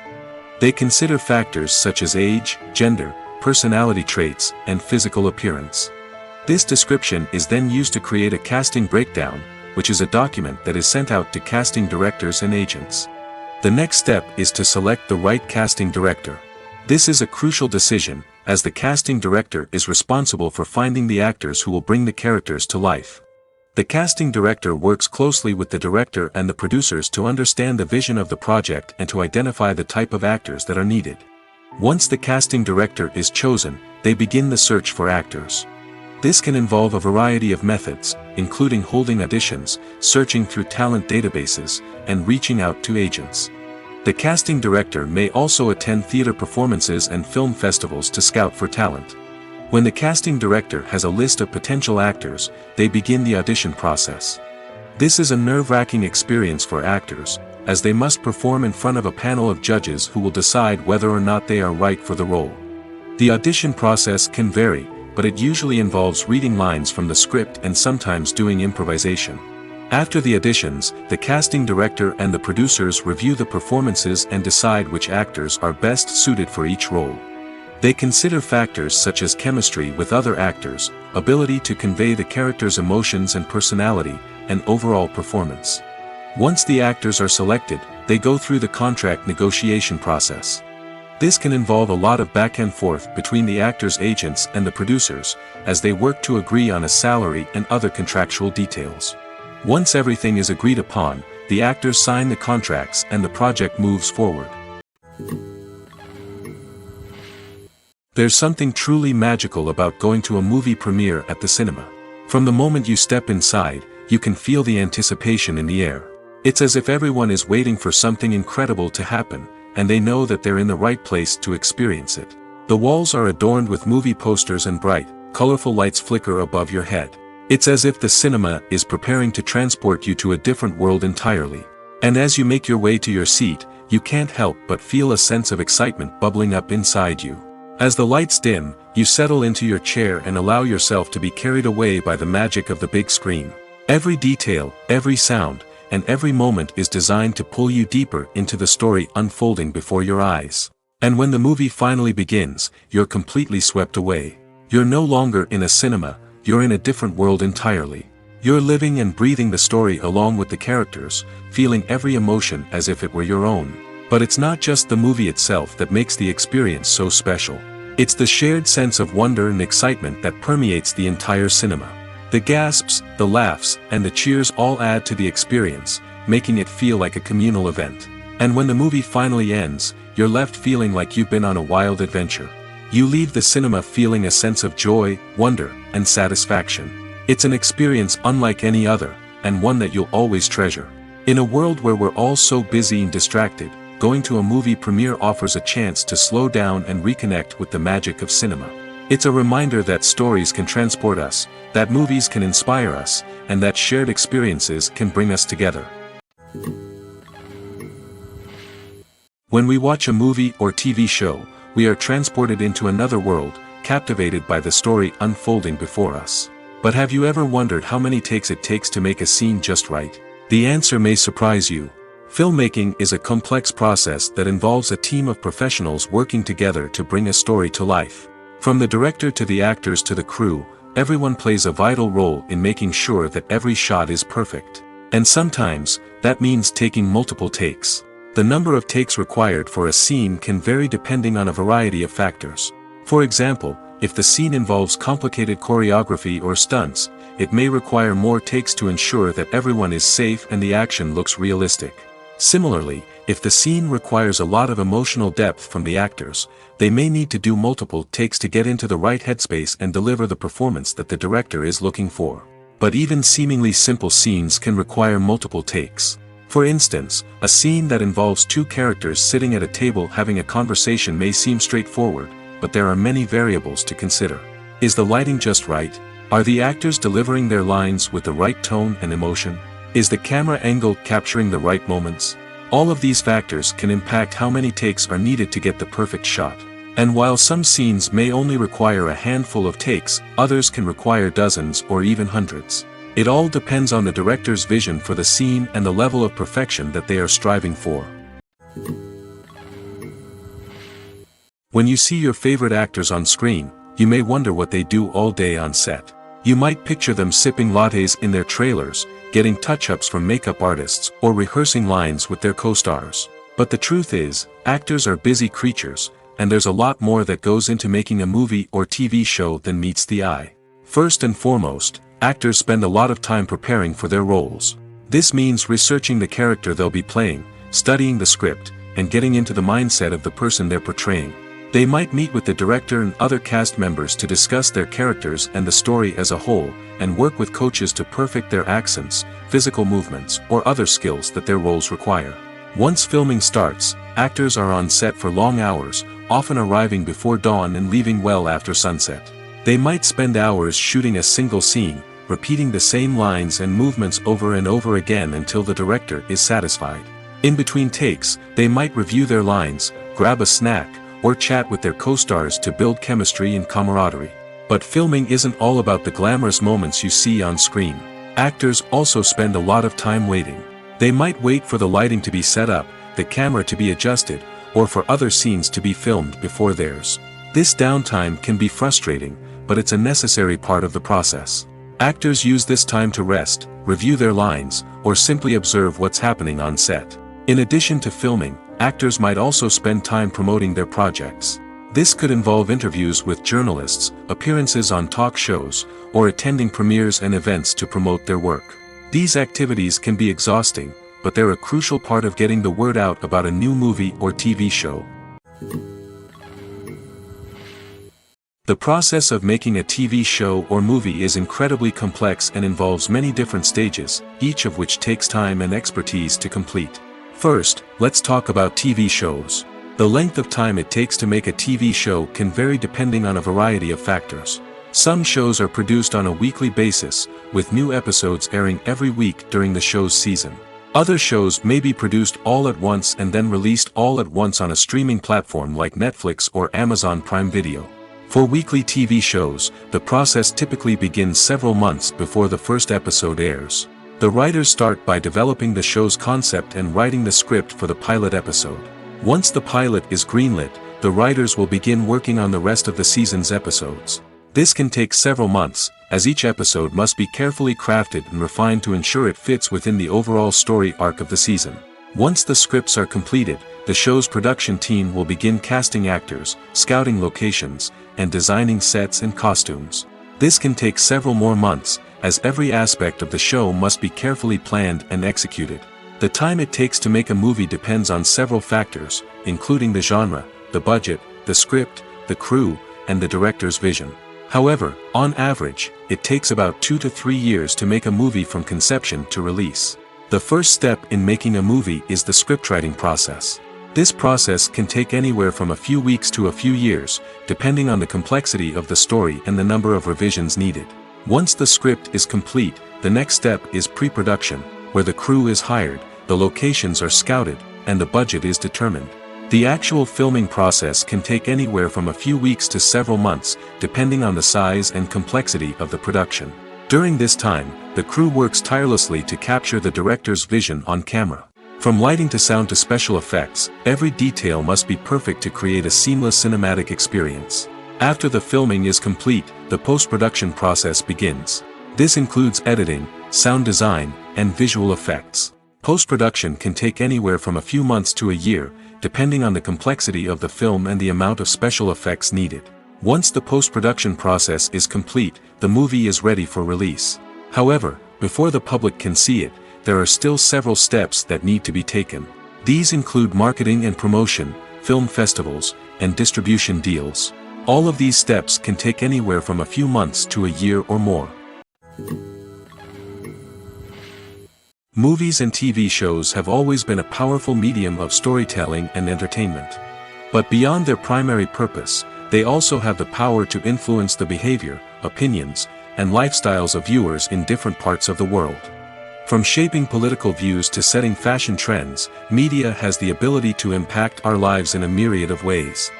They consider factors such as age, gender, personality traits, and physical appearance. This description is then used to create a casting breakdown, which is a document that is sent out to casting directors and agents. The next step is to select the right casting director. This is a crucial decision, as the casting director is responsible for finding the actors who will bring the characters to life. The casting director works closely with the director and the producers to understand the vision of the project and to identify the type of actors that are needed. Once the casting director is chosen, they begin the search for actors. This can involve a variety of methods, including holding auditions, searching through talent databases, and reaching out to agents. The casting director may also attend theater performances and film festivals to scout for talent. When the casting director has a list of potential actors, they begin the audition process. This is a nerve-wracking experience for actors, as they must perform in front of a panel of judges who will decide whether or not they are right for the role. The audition process can vary, but it usually involves reading lines from the script and sometimes doing improvisation. After the auditions, the casting director and the producers review the performances and decide which actors are best suited for each role. They consider factors such as chemistry with other actors, ability to convey the character's emotions and personality, and overall performance. Once the actors are selected, they go through the contract negotiation process. This can involve a lot of back and forth between the actors' agents and the producers, as they work to agree on a salary and other contractual details. Once everything is agreed upon, the actors sign the contracts and the project moves forward. There's something truly magical about going to a movie premiere at the cinema. From the moment you step inside, you can feel the anticipation in the air. It's as if everyone is waiting for something incredible to happen, and they know that they're in the right place to experience it. The walls are adorned with movie posters and bright, colorful lights flicker above your head. It's as if the cinema is preparing to transport you to a different world entirely. And as you make your way to your seat, you can't help but feel a sense of excitement bubbling up inside you. As the lights dim, you settle into your chair and allow yourself to be carried away by the magic of the big screen. Every detail, every sound, and every moment is designed to pull you deeper into the story unfolding before your eyes. And when the movie finally begins, you're completely swept away. You're no longer in a cinema, you're in a different world entirely. You're living and breathing the story along with the characters, feeling every emotion as if it were your own. But it's not just the movie itself that makes the experience so special. It's the shared sense of wonder and excitement that permeates the entire cinema. The gasps, the laughs, and the cheers all add to the experience, making it feel like a communal event. And when the movie finally ends, you're left feeling like you've been on a wild adventure. You leave the cinema feeling a sense of joy, wonder, and satisfaction. It's an experience unlike any other, and one that you'll always treasure. In a world where we're all so busy and distracted, going to a movie premiere offers a chance to slow down and reconnect with the magic of cinema. It's a reminder that stories can transport us, that movies can inspire us, and that shared experiences can bring us together. When we watch a movie or TV show, we are transported into another world, captivated by the story unfolding before us. But have you ever wondered how many takes it takes to make a scene just right? The answer may surprise you. Filmmaking is a complex process that involves a team of professionals working together to bring a story to life. From the director to the actors to the crew, everyone plays a vital role in making sure that every shot is perfect. And sometimes, that means taking multiple takes. The number of takes required for a scene can vary depending on a variety of factors. For example, if the scene involves complicated choreography or stunts, it may require more takes to ensure that everyone is safe and the action looks realistic. Similarly, if the scene requires a lot of emotional depth from the actors, they may need to do multiple takes to get into the right headspace and deliver the performance that the director is looking for. But even seemingly simple scenes can require multiple takes. For instance, a scene that involves two characters sitting at a table having a conversation may seem straightforward, but there are many variables to consider. Is the lighting just right? Are the actors delivering their lines with the right tone and emotion? Is the camera angle capturing the right moments? All of these factors can impact how many takes are needed to get the perfect shot. And while some scenes may only require a handful of takes, others can require dozens or even hundreds. It all depends on the director's vision for the scene and the level of perfection that they are striving for. When you see your favorite actors on screen, you may wonder what they do all day on set. You might picture them sipping lattes in their trailers, getting touch-ups from makeup artists, or rehearsing lines with their co-stars. But the truth is, actors are busy creatures, and there's a lot more that goes into making a movie or TV show than meets the eye. First and foremost, actors spend a lot of time preparing for their roles. This means researching the character they'll be playing, studying the script, and getting into the mindset of the person they're portraying. They might meet with the director and other cast members to discuss their characters and the story as a whole, and work with coaches to perfect their accents, physical movements, or other skills that their roles require. Once filming starts, actors are on set for long hours, often arriving before dawn and leaving well after sunset. They might spend hours shooting a single scene, repeating the same lines and movements over and over again until the director is satisfied. In between takes, they might review their lines, grab a snack, or chat with their co-stars to build chemistry and camaraderie. But filming isn't all about the glamorous moments you see on screen. Actors also spend a lot of time waiting. They might wait for the lighting to be set up, the camera to be adjusted, or for other scenes to be filmed before theirs. This downtime can be frustrating, but it's a necessary part of the process. Actors use this time to rest, review their lines, or simply observe what's happening on set. In addition to filming, actors might also spend time promoting their projects. This could involve interviews with journalists, appearances on talk shows, or attending premieres and events to promote their work. These activities can be exhausting, but they're a crucial part of getting the word out about a new movie or TV show. The process of making a TV show or movie is incredibly complex and involves many different stages, each of which takes time and expertise to complete. First, let's talk about TV shows. The length of time it takes to make a TV show can vary depending on a variety of factors. Some shows are produced on a weekly basis, with new episodes airing every week during the show's season. Other shows may be produced all at once and then released all at once on a streaming platform like Netflix or Amazon Prime Video. For weekly TV shows, the process typically begins several months before the first episode airs. The writers start by developing the show's concept and writing the script for the pilot episode. Once the pilot is greenlit, the writers will begin working on the rest of the season's episodes. This can take several months, as each episode must be carefully crafted and refined to ensure it fits within the overall story arc of the season. Once the scripts are completed, the show's production team will begin casting actors, scouting locations, and designing sets and costumes. This can take several more months, as every aspect of the show must be carefully planned and executed. The time it takes to make a movie depends on several factors, including the genre, the budget, the script, the crew, and the director's vision. However, on average, it takes about 2 to 3 years to make a movie from conception to release. The first step in making a movie is the scriptwriting process. This process can take anywhere from a few weeks to a few years, depending on the complexity of the story and the number of revisions needed. Once the script is complete, the next step is pre-production, where the crew is hired, the locations are scouted, and the budget is determined. The actual filming process can take anywhere from a few weeks to several months, depending on the size and complexity of the production. During this time, the crew works tirelessly to capture the director's vision on camera. From lighting to sound to special effects, every detail must be perfect to create a seamless cinematic experience. After the filming is complete, the post-production process begins. This includes editing, sound design, and visual effects. Post-production can take anywhere from a few months to a year, depending on the complexity of the film and the amount of special effects needed. Once the post-production process is complete, the movie is ready for release. However, before the public can see it, there are still several steps that need to be taken. These include marketing and promotion, film festivals, and distribution deals. All of these steps can take anywhere from a few months to a year or more. Movies and TV shows have always been a powerful medium of storytelling and entertainment. But beyond their primary purpose, they also have the power to influence the behavior, opinions, and lifestyles of viewers in different parts of the world. From shaping political views to setting fashion trends, media has the ability to impact our lives in a myriad of ways.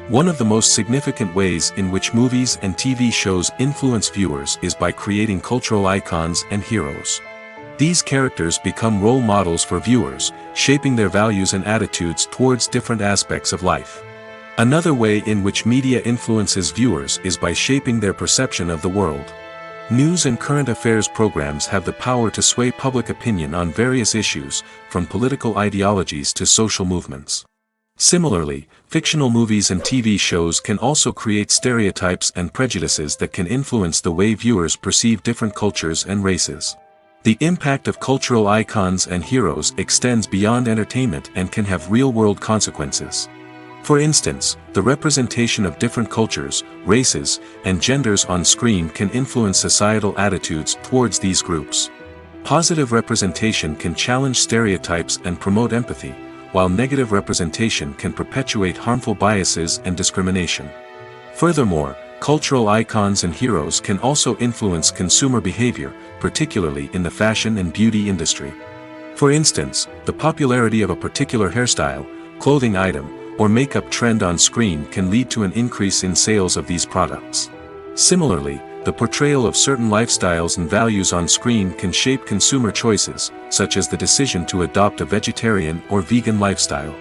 One of the most significant ways in which movies and TV shows influence viewers is by creating cultural icons and heroes. These characters become role models for viewers, shaping their values and attitudes towards different aspects of life. Another way in which media influences viewers is by shaping their perception of the world. News and current affairs programs have the power to sway public opinion on various issues, from political ideologies to social movements. Similarly, fictional movies and TV shows can also create stereotypes and prejudices that can influence the way viewers perceive different cultures and races. The impact of cultural icons and heroes extends beyond entertainment and can have real-world consequences. For instance, the representation of different cultures, races, and genders on screen can influence societal attitudes towards these groups. Positive representation can challenge stereotypes and promote empathy, while negative representation can perpetuate harmful biases and discrimination. Furthermore, cultural icons and heroes can also influence consumer behavior, particularly in the fashion and beauty industry. For instance, the popularity of a particular hairstyle, clothing item, or makeup trend on screen can lead to an increase in sales of these products. Similarly, the portrayal of certain lifestyles and values on screen can shape consumer choices, such as the decision to adopt a vegetarian or vegan lifestyle.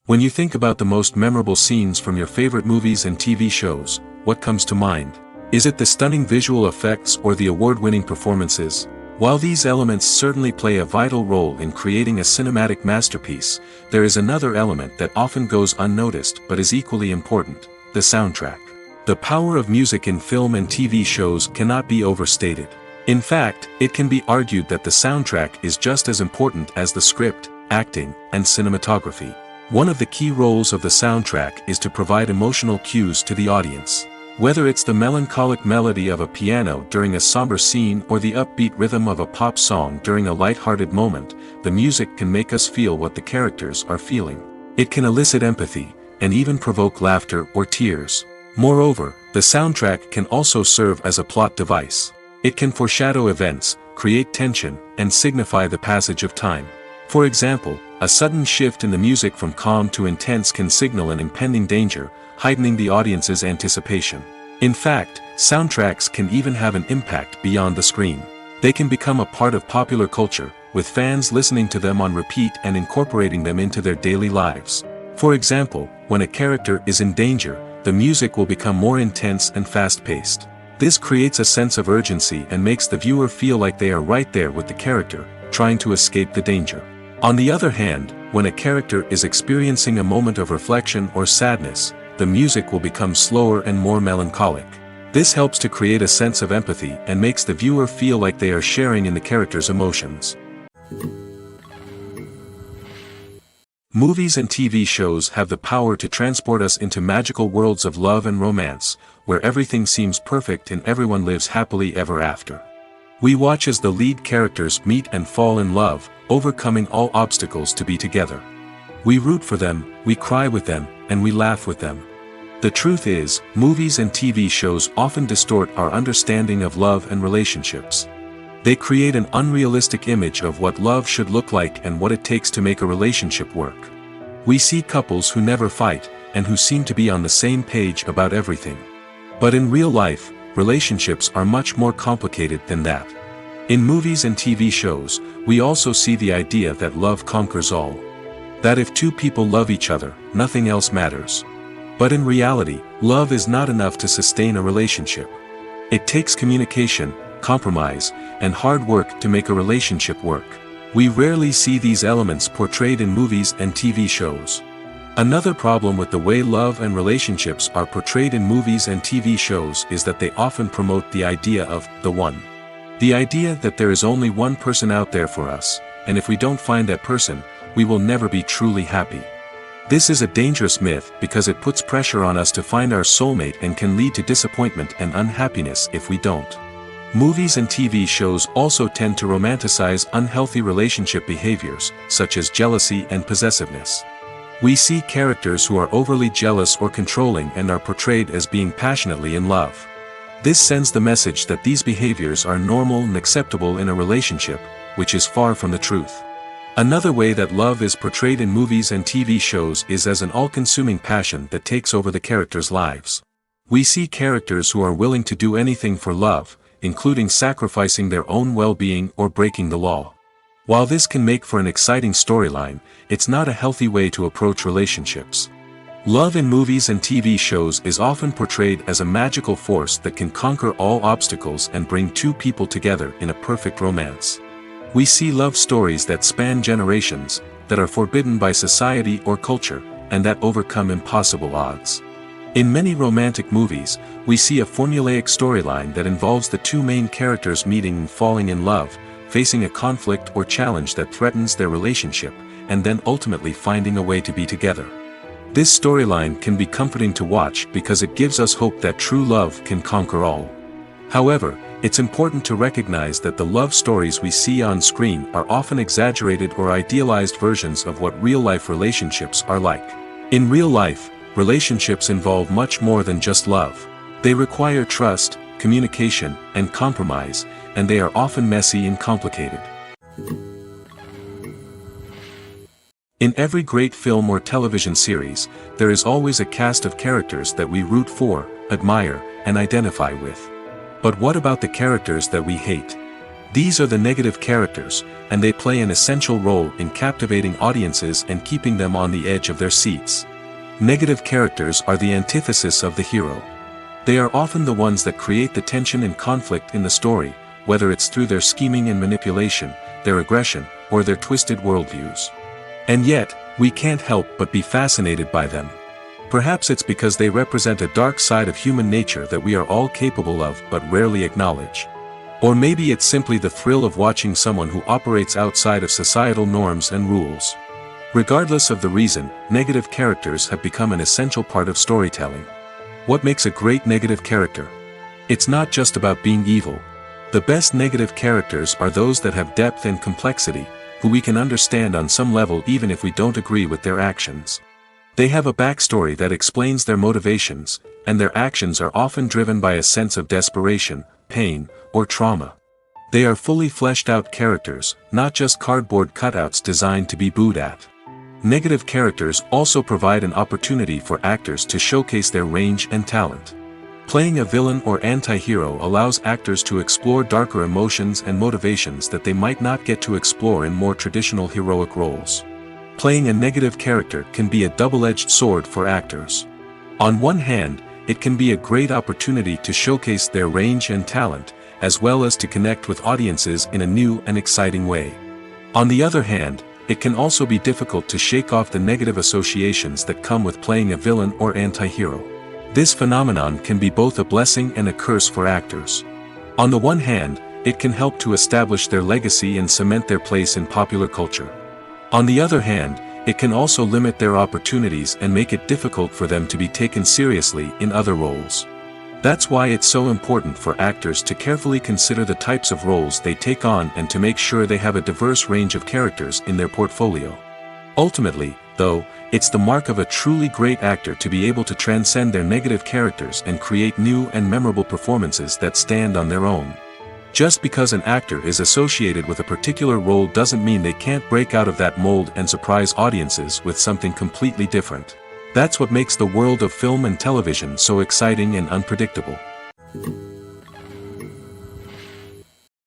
When you think about the most memorable scenes from your favorite movies and TV shows, what comes to mind? Is it the stunning visual effects or the award-winning performances? While these elements certainly play a vital role in creating a cinematic masterpiece, there is another element that often goes unnoticed but is equally important: the soundtrack. The power of music in film and TV shows cannot be overstated. In fact, it can be argued that the soundtrack is just as important as the script, acting, and cinematography. One of the key roles of the soundtrack is to provide emotional cues to the audience. Whether it's the melancholic melody of a piano during a somber scene or the upbeat rhythm of a pop song during a light-hearted moment, the music can make us feel what the characters are feeling. It can elicit empathy, and even provoke laughter or tears. Moreover, the soundtrack can also serve as a plot device. It can foreshadow events, create tension, and signify the passage of time. For example, a sudden shift in the music from calm to intense can signal an impending danger, heightening the audience's anticipation. In fact, soundtracks can even have an impact beyond the screen. They can become a part of popular culture, with fans listening to them on repeat and incorporating them into their daily lives. For example, when a character is in danger, the music will become more intense and fast-paced. This creates a sense of urgency and makes the viewer feel like they are right there with the character, trying to escape the danger. On the other hand, when a character is experiencing a moment of reflection or sadness, the music will become slower and more melancholic. This helps to create a sense of empathy and makes the viewer feel like they are sharing in the character's emotions. Movies and TV shows have the power to transport us into magical worlds of love and romance, where everything seems perfect and everyone lives happily ever after. We watch as the lead characters meet and fall in love, overcoming all obstacles to be together. We root for them, we cry with them, and we laugh with them. The truth is, movies and TV shows often distort our understanding of love and relationships. They create an unrealistic image of what love should look like and what it takes to make a relationship work. We see couples who never fight, and who seem to be on the same page about everything. But in real life, relationships are much more complicated than that. In movies and TV shows, we also see the idea that love conquers all. That if two people love each other, nothing else matters. But in reality, love is not enough to sustain a relationship. It takes communication, compromise, and hard work to make a relationship work. We rarely see these elements portrayed in movies and TV shows. Another problem with the way love and relationships are portrayed in movies and TV shows is that they often promote the idea of the one. The idea that there is only one person out there for us, and if we don't find that person, we will never be truly happy. This is a dangerous myth because it puts pressure on us to find our soulmate and can lead to disappointment and unhappiness if we don't. Movies and TV shows also tend to romanticize unhealthy relationship behaviors, such as jealousy and possessiveness. We see characters who are overly jealous or controlling and are portrayed as being passionately in love. This sends the message that these behaviors are normal and acceptable in a relationship, which is far from the truth. Another way that love is portrayed in movies and TV shows is as an all-consuming passion that takes over the characters' lives. We see characters who are willing to do anything for love, including sacrificing their own well-being or breaking the law. While this can make for an exciting storyline, it's not a healthy way to approach relationships. Love in movies and TV shows is often portrayed as a magical force that can conquer all obstacles and bring two people together in a perfect romance. We see love stories that span generations, that are forbidden by society or culture, and that overcome impossible odds. In many romantic movies, we see a formulaic storyline that involves the two main characters meeting and falling in love, facing a conflict or challenge that threatens their relationship, and then ultimately finding a way to be together. This storyline can be comforting to watch because it gives us hope that true love can conquer all. However, it's important to recognize that the love stories we see on screen are often exaggerated or idealized versions of what real-life relationships are like. In real life, relationships involve much more than just love. They require trust, communication, and compromise, and they are often messy and complicated. In every great film or television series, there is always a cast of characters that we root for, admire, and identify with. But what about the characters that we hate? These are the negative characters, and they play an essential role in captivating audiences and keeping them on the edge of their seats. Negative characters are the antithesis of the hero. They are often the ones that create the tension and conflict in the story, whether it's through their scheming and manipulation, their aggression, or their twisted worldviews. And yet, we can't help but be fascinated by them. Perhaps it's because they represent a dark side of human nature that we are all capable of but rarely acknowledge. Or maybe it's simply the thrill of watching someone who operates outside of societal norms and rules. Regardless of the reason, negative characters have become an essential part of storytelling. What makes a great negative character? It's not just about being evil. The best negative characters are those that have depth and complexity, who we can understand on some level even if we don't agree with their actions. They have a backstory that explains their motivations, and their actions are often driven by a sense of desperation, pain, or trauma. They are fully fleshed out characters, not just cardboard cutouts designed to be booed at. Negative characters also provide an opportunity for actors to showcase their range and talent. Playing a villain or anti-hero allows actors to explore darker emotions and motivations that they might not get to explore in more traditional heroic roles. Playing a negative character can be a double-edged sword for actors. On one hand, it can be a great opportunity to showcase their range and talent, as well as to connect with audiences in a new and exciting way. On the other hand, it can also be difficult to shake off the negative associations that come with playing a villain or anti-hero. This phenomenon can be both a blessing and a curse for actors. On the one hand, it can help to establish their legacy and cement their place in popular culture. On the other hand, it can also limit their opportunities and make it difficult for them to be taken seriously in other roles. That's why it's so important for actors to carefully consider the types of roles they take on and to make sure they have a diverse range of characters in their portfolio. Ultimately, though, it's the mark of a truly great actor to be able to transcend their negative characters and create new and memorable performances that stand on their own. Just because an actor is associated with a particular role doesn't mean they can't break out of that mold and surprise audiences with something completely different. That's what makes the world of film and television so exciting and unpredictable.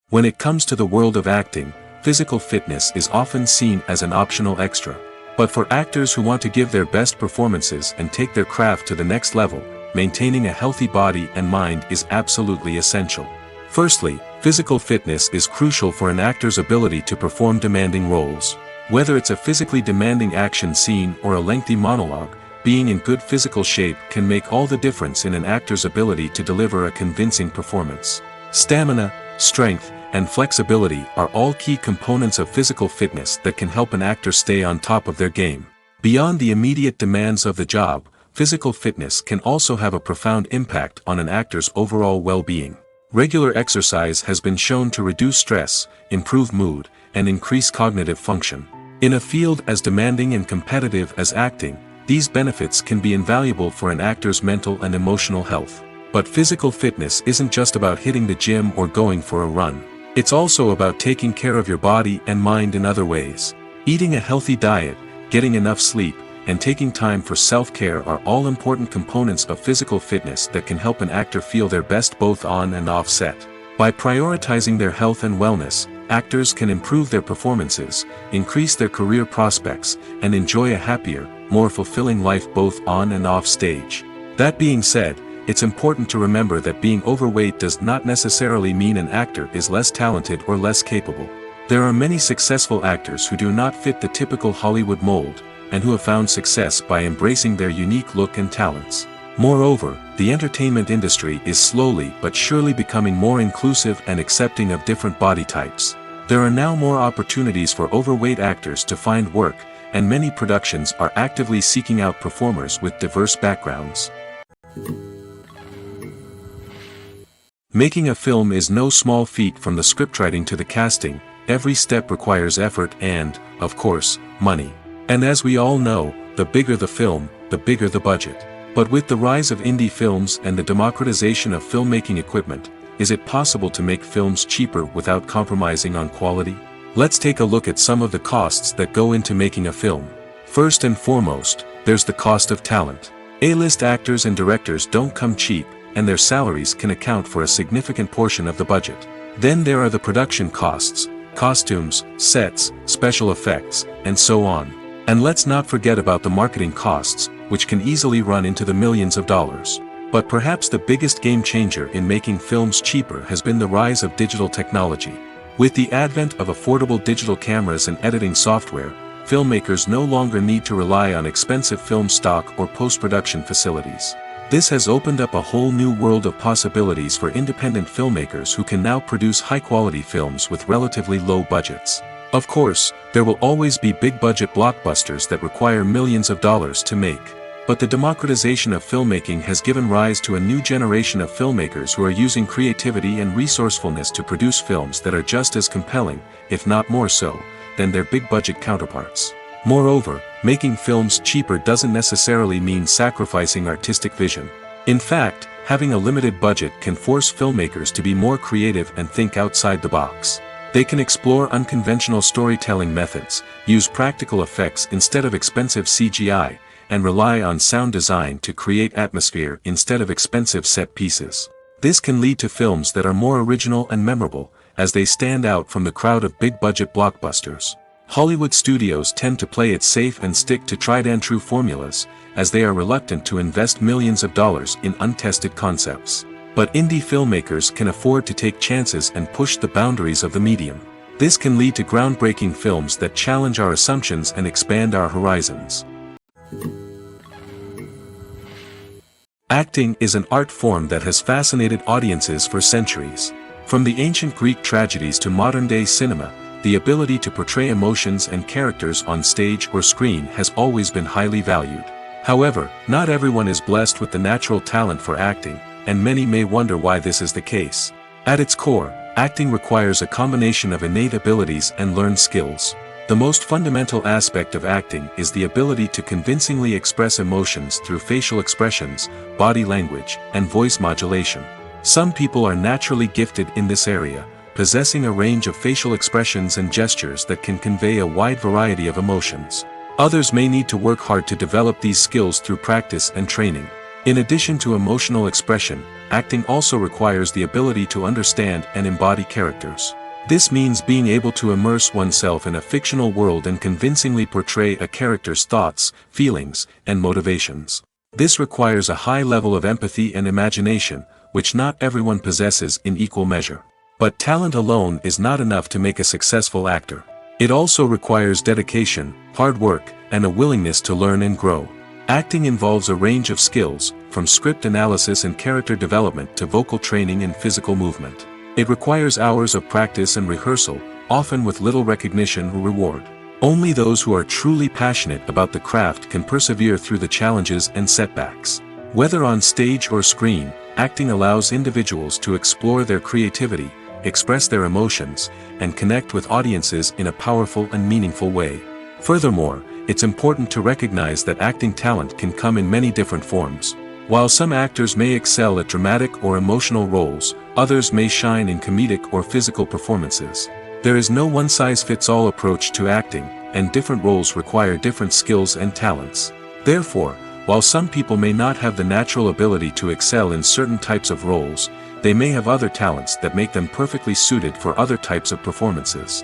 When it comes to the world of acting, physical fitness is often seen as an optional extra. But for actors who want to give their best performances and take their craft to the next level, maintaining a healthy body and mind is absolutely essential. Firstly, physical fitness is crucial for an actor's ability to perform demanding roles. Whether it's a physically demanding action scene or a lengthy monologue, being in good physical shape can make all the difference in an actor's ability to deliver a convincing performance. Stamina, strength, and flexibility are all key components of physical fitness that can help an actor stay on top of their game. Beyond the immediate demands of the job, physical fitness can also have a profound impact on an actor's overall well-being. Regular exercise has been shown to reduce stress, improve mood, and increase cognitive function. In a field as demanding and competitive as acting, these benefits can be invaluable for an actor's mental and emotional health. But physical fitness isn't just about hitting the gym or going for a run. It's also about taking care of your body and mind in other ways. Eating a healthy diet, getting enough sleep, and taking time for self-care are all important components of physical fitness that can help an actor feel their best both on and off set. By prioritizing their health and wellness, actors can improve their performances, increase their career prospects, and enjoy a happier, more fulfilling life both on and off stage. That being said, it's important to remember that being overweight does not necessarily mean an actor is less talented or less capable. There are many successful actors who do not fit the typical Hollywood mold, and who have found success by embracing their unique look and talents. Moreover, the entertainment industry is slowly but surely becoming more inclusive and accepting of different body types. There are now more opportunities for overweight actors to find work, and many productions are actively seeking out performers with diverse backgrounds. Making a film is no small feat. From the scriptwriting to the casting, every step requires effort and, of course, money. And as we all know, the bigger the film, the bigger the budget. But with the rise of indie films and the democratization of filmmaking equipment, is it possible to make films cheaper without compromising on quality? Let's take a look at some of the costs that go into making a film. First and foremost, there's the cost of talent. A-list actors and directors don't come cheap, and their salaries can account for a significant portion of the budget. Then there are the production costs, costumes, sets, special effects, and so on. And let's not forget about the marketing costs, which can easily run into the millions of dollars. But perhaps the biggest game changer in making films cheaper has been the rise of digital technology. With the advent of affordable digital cameras and editing software, filmmakers no longer need to rely on expensive film stock or post-production facilities. This has opened up a whole new world of possibilities for independent filmmakers who can now produce high-quality films with relatively low budgets. Of course, there will always be big-budget blockbusters that require millions of dollars to make. But the democratization of filmmaking has given rise to a new generation of filmmakers who are using creativity and resourcefulness to produce films that are just as compelling, if not more so, than their big-budget counterparts. Moreover, making films cheaper doesn't necessarily mean sacrificing artistic vision. In fact, having a limited budget can force filmmakers to be more creative and think outside the box. They can explore unconventional storytelling methods, use practical effects instead of expensive CGI, and rely on sound design to create atmosphere instead of expensive set pieces. This can lead to films that are more original and memorable, as they stand out from the crowd of big-budget blockbusters. Hollywood studios tend to play it safe and stick to tried-and-true formulas, as they are reluctant to invest millions of dollars in untested concepts. But indie filmmakers can afford to take chances and push the boundaries of the medium. This can lead to groundbreaking films that challenge our assumptions and expand our horizons. Acting is an art form that has fascinated audiences for centuries. From the ancient Greek tragedies to modern-day cinema, the ability to portray emotions and characters on stage or screen has always been highly valued. However, not everyone is blessed with the natural talent for acting, and many may wonder why this is the case. At its core, acting requires a combination of innate abilities and learned skills. The most fundamental aspect of acting is the ability to convincingly express emotions through facial expressions, body language, and voice modulation. Some people are naturally gifted in this area, possessing a range of facial expressions and gestures that can convey a wide variety of emotions. Others may need to work hard to develop these skills through practice and training. In addition to emotional expression, acting also requires the ability to understand and embody characters. This means being able to immerse oneself in a fictional world and convincingly portray a character's thoughts, feelings, and motivations. This requires a high level of empathy and imagination, which not everyone possesses in equal measure. But talent alone is not enough to make a successful actor. It also requires dedication, hard work, and a willingness to learn and grow. Acting involves a range of skills, from script analysis and character development to vocal training and physical movement. It requires hours of practice and rehearsal, often with little recognition or reward. Only those who are truly passionate about the craft can persevere through the challenges and setbacks. Whether on stage or screen, acting allows individuals to explore their creativity, express their emotions, and connect with audiences in a powerful and meaningful way. Furthermore, it's important to recognize that acting talent can come in many different forms. While some actors may excel at dramatic or emotional roles, others may shine in comedic or physical performances. There is no one-size-fits-all approach to acting, and different roles require different skills and talents. Therefore, while some people may not have the natural ability to excel in certain types of roles, they may have other talents that make them perfectly suited for other types of performances.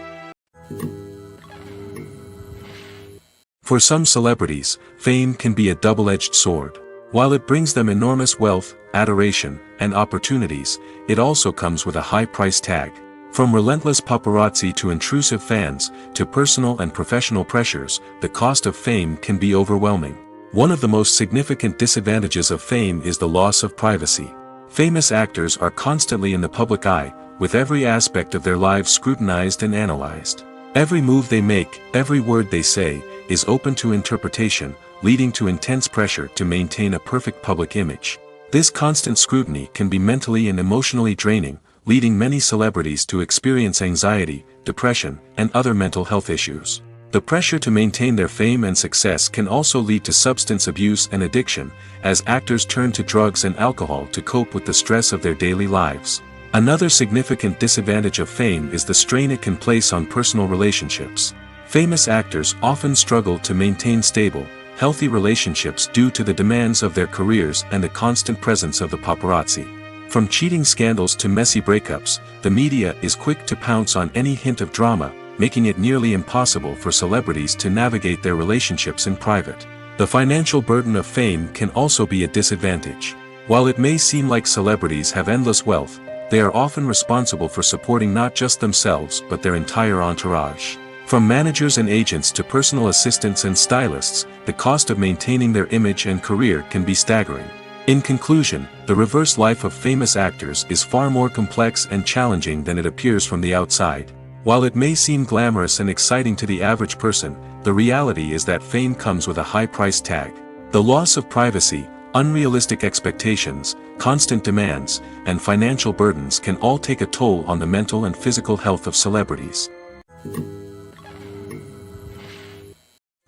For some celebrities, fame can be a double-edged sword. While it brings them enormous wealth, adoration, and opportunities, it also comes with a high price tag. From relentless paparazzi to intrusive fans, to personal and professional pressures, the cost of fame can be overwhelming. One of the most significant disadvantages of fame is the loss of privacy. Famous actors are constantly in the public eye, with every aspect of their lives scrutinized and analyzed. Every move they make, every word they say, is open to interpretation, leading to intense pressure to maintain a perfect public image. This constant scrutiny can be mentally and emotionally draining, leading many celebrities to experience anxiety, depression, and other mental health issues. The pressure to maintain their fame and success can also lead to substance abuse and addiction, as actors turn to drugs and alcohol to cope with the stress of their daily lives. Another significant disadvantage of fame is the strain it can place on personal relationships. Famous actors often struggle to maintain stable, healthy relationships due to the demands of their careers and the constant presence of the paparazzi. From cheating scandals to messy breakups, the media is quick to pounce on any hint of drama, making it nearly impossible for celebrities to navigate their relationships in private. The financial burden of fame can also be a disadvantage. While it may seem like celebrities have endless wealth, they are often responsible for supporting not just themselves but their entire entourage. From managers and agents to personal assistants and stylists, the cost of maintaining their image and career can be staggering. In conclusion, the reverse life of famous actors is far more complex and challenging than it appears from the outside. While it may seem glamorous and exciting to the average person, the reality is that fame comes with a high price tag. The loss of privacy, unrealistic expectations, constant demands, and financial burdens can all take a toll on the mental and physical health of celebrities.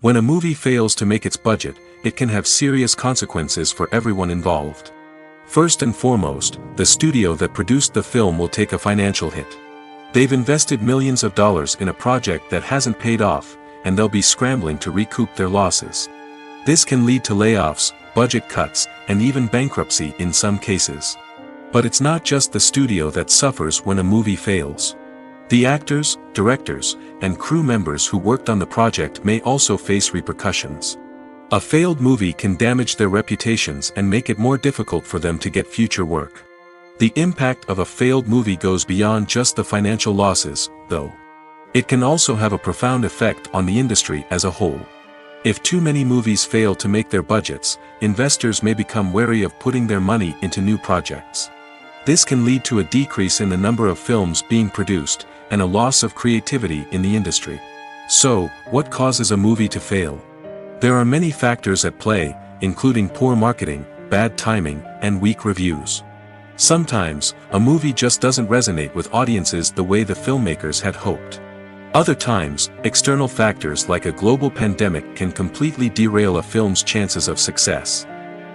When a movie fails to make its budget, it can have serious consequences for everyone involved. First and foremost, the studio that produced the film will take a financial hit. They've invested millions of dollars in a project that hasn't paid off, and they'll be scrambling to recoup their losses. This can lead to layoffs, budget cuts, and even bankruptcy in some cases. But it's not just the studio that suffers when a movie fails. The actors, directors, and crew members who worked on the project may also face repercussions. A failed movie can damage their reputations and make it more difficult for them to get future work. The impact of a failed movie goes beyond just the financial losses, though. It can also have a profound effect on the industry as a whole. If too many movies fail to make their budgets, investors may become wary of putting their money into new projects. This can lead to a decrease in the number of films being produced, and a loss of creativity in the industry. So, what causes a movie to fail? There are many factors at play, including poor marketing, bad timing, and weak reviews. Sometimes, a movie just doesn't resonate with audiences the way the filmmakers had hoped. Other times, external factors like a global pandemic can completely derail a film's chances of success.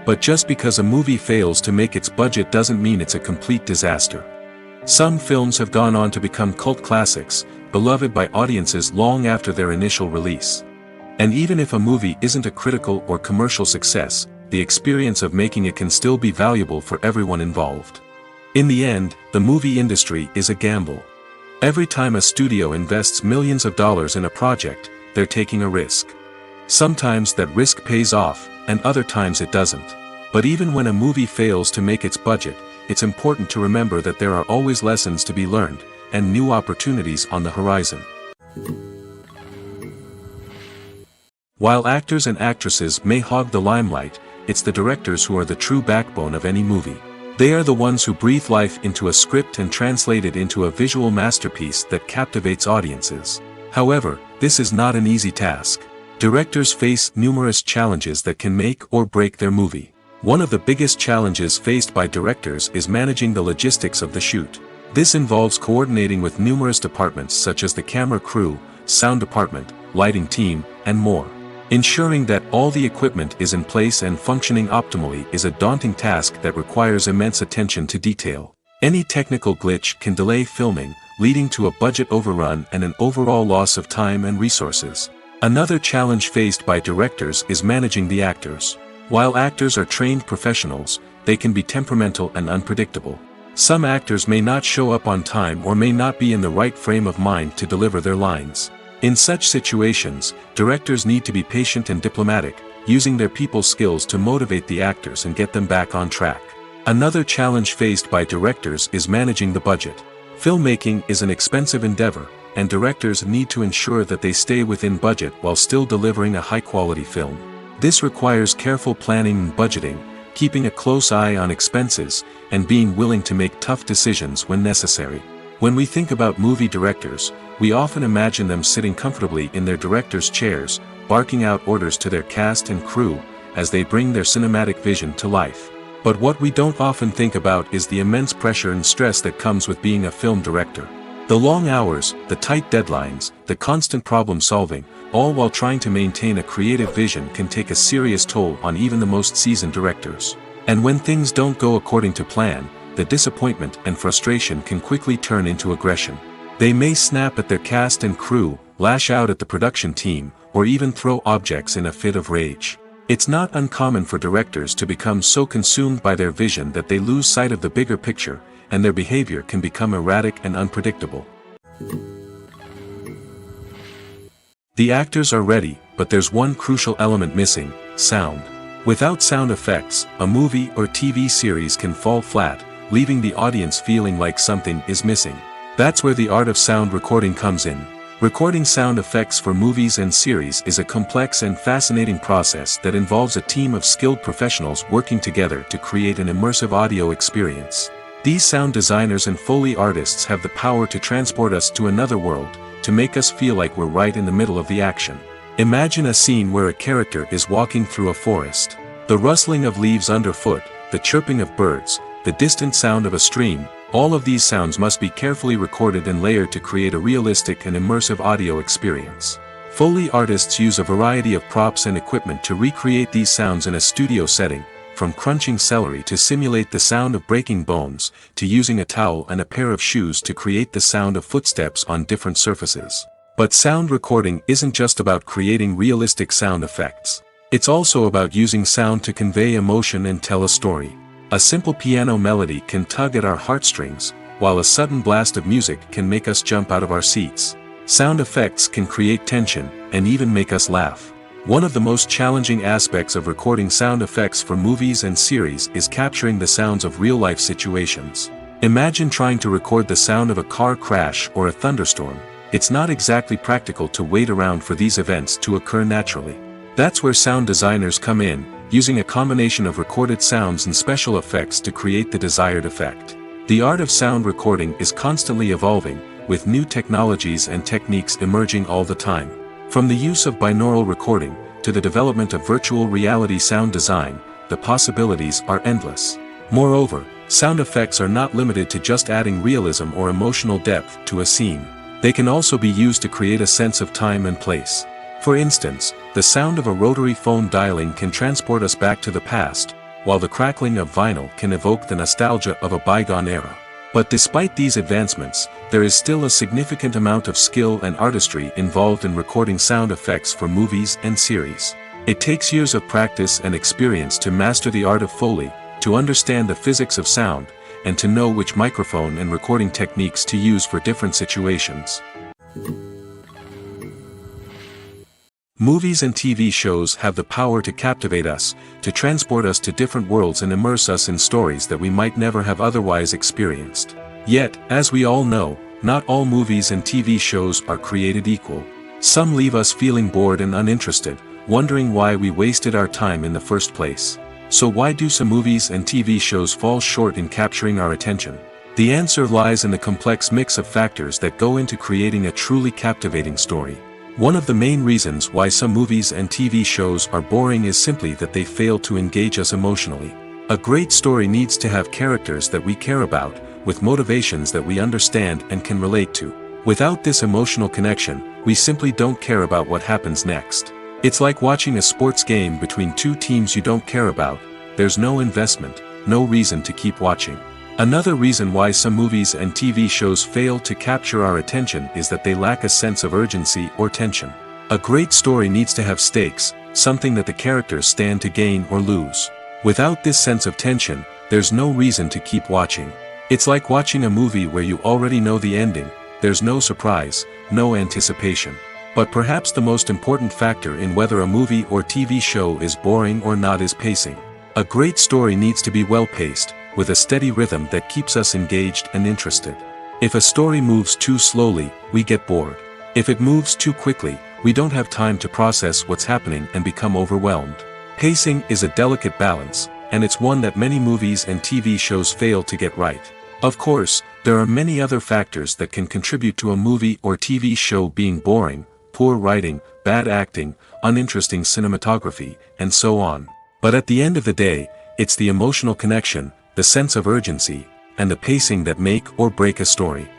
But just because a movie fails to make its budget doesn't mean it's a complete disaster. Some films have gone on to become cult classics, beloved by audiences long after their initial release. And even if a movie isn't a critical or commercial success, the experience of making it can still be valuable for everyone involved. In the end, the movie industry is a gamble. Every time a studio invests millions of dollars in a project, they're taking a risk. Sometimes that risk pays off, and other times it doesn't. But even when a movie fails to make its budget, it's important to remember that there are always lessons to be learned, and new opportunities on the horizon. While actors and actresses may hog the limelight, it's the directors who are the true backbone of any movie. They are the ones who breathe life into a script and translate it into a visual masterpiece that captivates audiences. However, this is not an easy task. Directors face numerous challenges that can make or break their movie. One of the biggest challenges faced by directors is managing the logistics of the shoot. This involves coordinating with numerous departments such as the camera crew, sound department, lighting team, and more. Ensuring that all the equipment is in place and functioning optimally is a daunting task that requires immense attention to detail. Any technical glitch can delay filming, leading to a budget overrun and an overall loss of time and resources. Another challenge faced by directors is managing the actors. While actors are trained professionals, they can be temperamental and unpredictable. Some actors may not show up on time or may not be in the right frame of mind to deliver their lines. In such situations, directors need to be patient and diplomatic, using their people skills to motivate the actors and get them back on track. Another challenge faced by directors is managing the budget. Filmmaking is an expensive endeavor, and directors need to ensure that they stay within budget while still delivering a high-quality film. This requires careful planning and budgeting, keeping a close eye on expenses, and being willing to make tough decisions when necessary. When we think about movie directors, we often imagine them sitting comfortably in their director's chairs, barking out orders to their cast and crew, as they bring their cinematic vision to life. But what we don't often think about is the immense pressure and stress that comes with being a film director. The long hours, the tight deadlines, the constant problem solving, all while trying to maintain a creative vision can take a serious toll on even the most seasoned directors. And when things don't go according to plan, the disappointment and frustration can quickly turn into aggression. They may snap at their cast and crew, lash out at the production team, or even throw objects in a fit of rage. It's not uncommon for directors to become so consumed by their vision that they lose sight of the bigger picture, and their behavior can become erratic and unpredictable. The actors are ready, but there's one crucial element missing: sound. Without sound effects, a movie or TV series can fall flat, leaving the audience feeling like something is missing. That's where the art of sound recording comes in. Recording sound effects for movies and series is a complex and fascinating process that involves a team of skilled professionals working together to create an immersive audio experience. These sound designers and Foley artists have the power to transport us to another world, to make us feel like we're right in the middle of the action. Imagine a scene where a character is walking through a forest. The rustling of leaves underfoot, the chirping of birds, the distant sound of a stream, all of these sounds must be carefully recorded and layered to create a realistic and immersive audio experience. Foley artists use a variety of props and equipment to recreate these sounds in a studio setting, from crunching celery to simulate the sound of breaking bones, to using a towel and a pair of shoes to create the sound of footsteps on different surfaces. But sound recording isn't just about creating realistic sound effects. It's also about using sound to convey emotion and tell a story. A simple piano melody can tug at our heartstrings, while a sudden blast of music can make us jump out of our seats. Sound effects can create tension, and even make us laugh. One of the most challenging aspects of recording sound effects for movies and series is capturing the sounds of real-life situations. Imagine trying to record the sound of a car crash or a thunderstorm. It's not exactly practical to wait around for these events to occur naturally. That's where sound designers come in, using a combination of recorded sounds and special effects to create the desired effect. The art of sound recording is constantly evolving, with new technologies and techniques emerging all the time. From the use of binaural recording, to the development of virtual reality sound design, the possibilities are endless. Moreover, Sound effects are not limited to just adding realism or emotional depth to a scene. They can also be used to create a sense of time and place. For instance, the sound of a rotary phone dialing can transport us back to the past, while the crackling of vinyl can evoke the nostalgia of a bygone era. But despite these advancements, there is still a significant amount of skill and artistry involved in recording sound effects for movies and series. It takes years of practice and experience to master the art of Foley, to understand the physics of sound, and to know which microphone and recording techniques to use for different situations. Movies and TV shows have the power to captivate us, to transport us to different worlds and immerse us in stories that we might never have otherwise experienced. Yet, as we all know, not all movies and TV shows are created equal. Some leave us feeling bored and uninterested, wondering why we wasted our time in the first place. So why do some movies and TV shows fall short in capturing our attention? The answer lies in the complex mix of factors that go into creating a truly captivating story. One of the main reasons why some movies and TV shows are boring is simply that they fail to engage us emotionally. A great story needs to have characters that we care about, with motivations that we understand and can relate to. Without this emotional connection, we simply don't care about what happens next. It's like watching a sports game between two teams you don't care about. There's no investment, no reason to keep watching. Another reason why some movies and TV shows fail to capture our attention is that they lack a sense of urgency or tension. A great story needs to have stakes, something that the characters stand to gain or lose. Without this sense of tension, there's no reason to keep watching. It's like watching a movie where you already know the ending. There's no surprise, no anticipation. But perhaps the most important factor in whether a movie or TV show is boring or not is pacing. A great story needs to be well-paced, with a steady rhythm that keeps us engaged and interested. If a story moves too slowly, we get bored. If it moves too quickly, we don't have time to process what's happening and become overwhelmed. Pacing is a delicate balance, and it's one that many movies and TV shows fail to get right. Of course, there are many other factors that can contribute to a movie or TV show being boring: poor writing, bad acting, uninteresting cinematography, and so on. But at the end of the day, it's the emotional connection, the sense of urgency, and the pacing that make or break a story.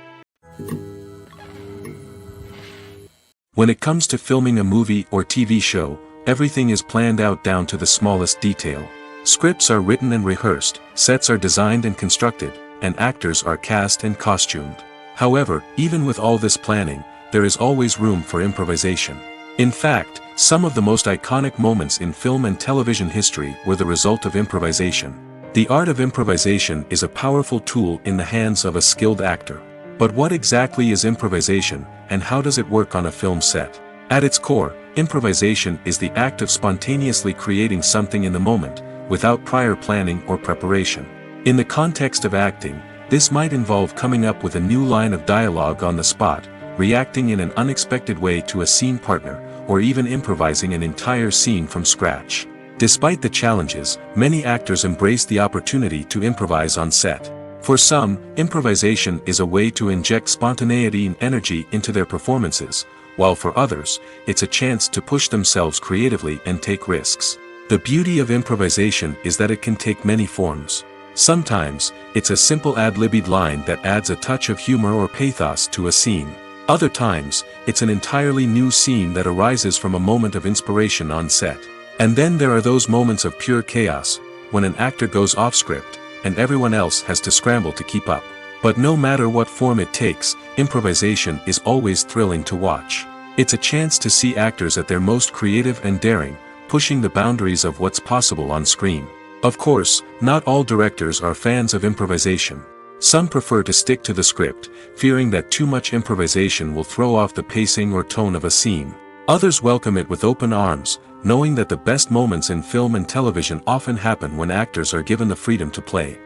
When it comes to filming a movie or TV show, everything is planned out down to the smallest detail. Scripts are written and rehearsed, sets are designed and constructed, and actors are cast and costumed. However, even with all this planning, there is always room for improvisation. In fact, some of the most iconic moments in film and television history were the result of improvisation. The art of improvisation is a powerful tool in the hands of a skilled actor. But what exactly is improvisation, and how does it work on a film set? At its core, improvisation is the act of spontaneously creating something in the moment, without prior planning or preparation. In the context of acting, this might involve coming up with a new line of dialogue on the spot, reacting in an unexpected way to a scene partner, or even improvising an entire scene from scratch. Despite the challenges, many actors embrace the opportunity to improvise on set. For some, improvisation is a way to inject spontaneity and energy into their performances, while for others, it's a chance to push themselves creatively and take risks. The beauty of improvisation is that it can take many forms. Sometimes, it's a simple ad-libbed line that adds a touch of humor or pathos to a scene. Other times, it's an entirely new scene that arises from a moment of inspiration on set. And then there are those moments of pure chaos, when an actor goes off script, and everyone else has to scramble to keep up. But no matter what form it takes, improvisation is always thrilling to watch. It's a chance to see actors at their most creative and daring, pushing the boundaries of what's possible on screen. Of course, not all directors are fans of improvisation. Some prefer to stick to the script, fearing that too much improvisation will throw off the pacing or tone of a scene. Others welcome it with open arms, knowing that the best moments in film and television often happen when actors are given the freedom to play.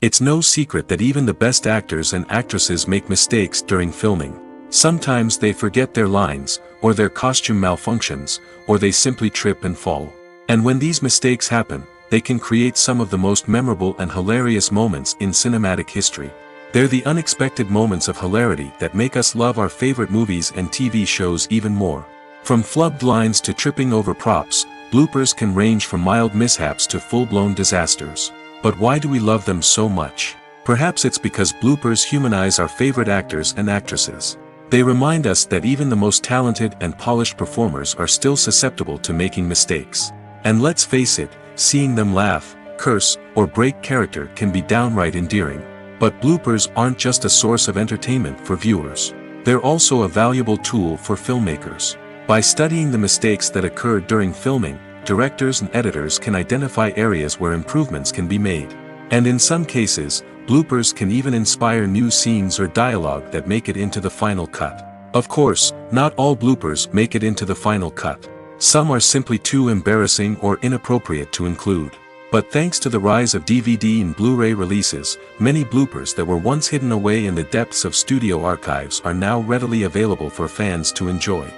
It's no secret that even the best actors and actresses make mistakes during filming. Sometimes they forget their lines, or their costume malfunctions, or they simply trip and fall. And when these mistakes happen, they can create some of the most memorable and hilarious moments in cinematic history. They're the unexpected moments of hilarity that make us love our favorite movies and TV shows even more. From flubbed lines to tripping over props, bloopers can range from mild mishaps to full-blown disasters. But why do we love them so much? Perhaps it's because bloopers humanize our favorite actors and actresses. They remind us that even the most talented and polished performers are still susceptible to making mistakes. And let's face it, seeing them laugh, curse, or break character can be downright endearing. But bloopers aren't just a source of entertainment for viewers. They're also a valuable tool for filmmakers. By studying the mistakes that occurred during filming, directors and editors can identify areas where improvements can be made. And in some cases, bloopers can even inspire new scenes or dialogue that make it into the final cut. Of course, not all bloopers make it into the final cut. Some are simply too embarrassing or inappropriate to include. But thanks to the rise of DVD and Blu-ray releases, many bloopers that were once hidden away in the depths of studio archives are now readily available for fans to enjoy.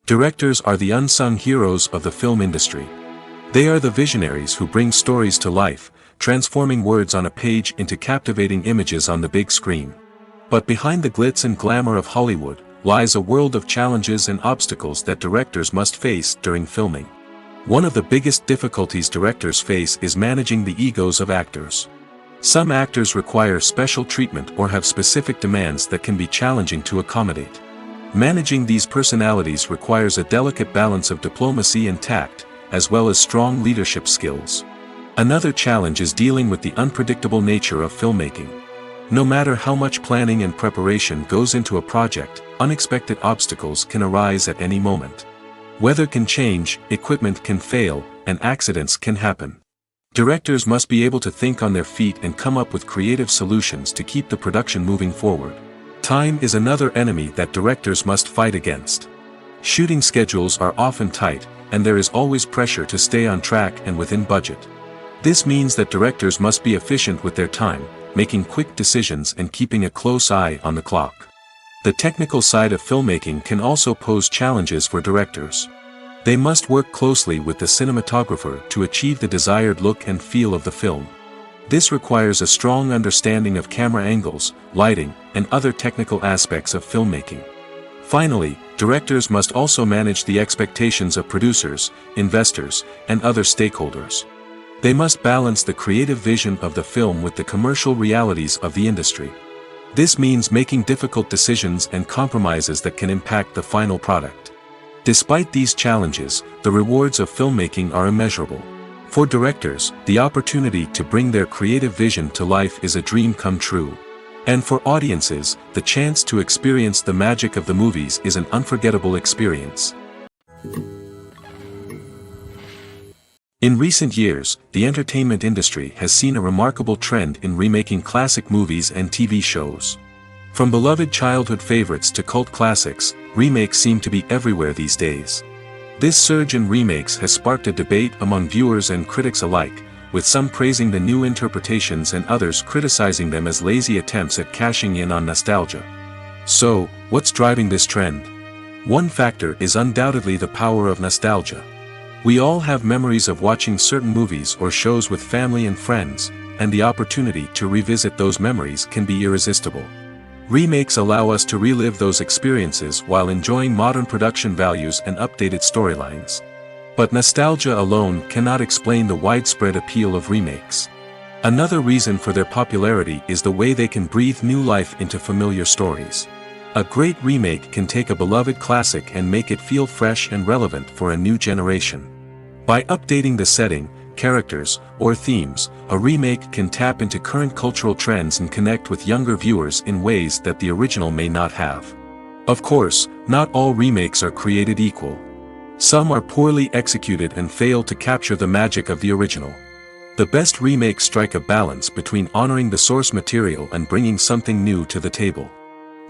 Directors are the unsung heroes of the film industry. They are the visionaries who bring stories to life, transforming words on a page into captivating images on the big screen. But behind the glitz and glamour of Hollywood, lies a world of challenges and obstacles that directors must face during filming. One of the biggest difficulties directors face is managing the egos of actors. Some actors require special treatment or have specific demands that can be challenging to accommodate. Managing these personalities requires a delicate balance of diplomacy and tact, as well as strong leadership skills. Another challenge is dealing with the unpredictable nature of filmmaking. No matter how much planning and preparation goes into a project, unexpected obstacles can arise at any moment. Weather can change, equipment can fail, and accidents can happen. Directors must be able to think on their feet and come up with creative solutions to keep the production moving forward. Time is another enemy that directors must fight against. Shooting schedules are often tight, and there is always pressure to stay on track and within budget. This means that directors must be efficient with their time, making quick decisions and keeping a close eye on the clock. The technical side of filmmaking can also pose challenges for directors. They must work closely with the cinematographer to achieve the desired look and feel of the film. This requires a strong understanding of camera angles, lighting, and other technical aspects of filmmaking. Finally, directors must also manage the expectations of producers, investors, and other stakeholders. They must balance the creative vision of the film with the commercial realities of the industry. This means making difficult decisions and compromises that can impact the final product. Despite these challenges, the rewards of filmmaking are immeasurable. For directors, the opportunity to bring their creative vision to life is a dream come true. And for audiences, the chance to experience the magic of the movies is an unforgettable experience. In recent years, the entertainment industry has seen a remarkable trend in remaking classic movies and TV shows. From beloved childhood favorites to cult classics, remakes seem to be everywhere these days. This surge in remakes has sparked a debate among viewers and critics alike, with some praising the new interpretations and others criticizing them as lazy attempts at cashing in on nostalgia. So, what's driving this trend? One factor is undoubtedly the power of nostalgia. We all have memories of watching certain movies or shows with family and friends, and the opportunity to revisit those memories can be irresistible. Remakes allow us to relive those experiences while enjoying modern production values and updated storylines. But nostalgia alone cannot explain the widespread appeal of remakes. Another reason for their popularity is the way they can breathe new life into familiar stories. A great remake can take a beloved classic and make it feel fresh and relevant for a new generation. By updating the setting, characters, or themes, a remake can tap into current cultural trends and connect with younger viewers in ways that the original may not have. Of course, not all remakes are created equal. Some are poorly executed and fail to capture the magic of the original. The best remakes strike a balance between honoring the source material and bringing something new to the table.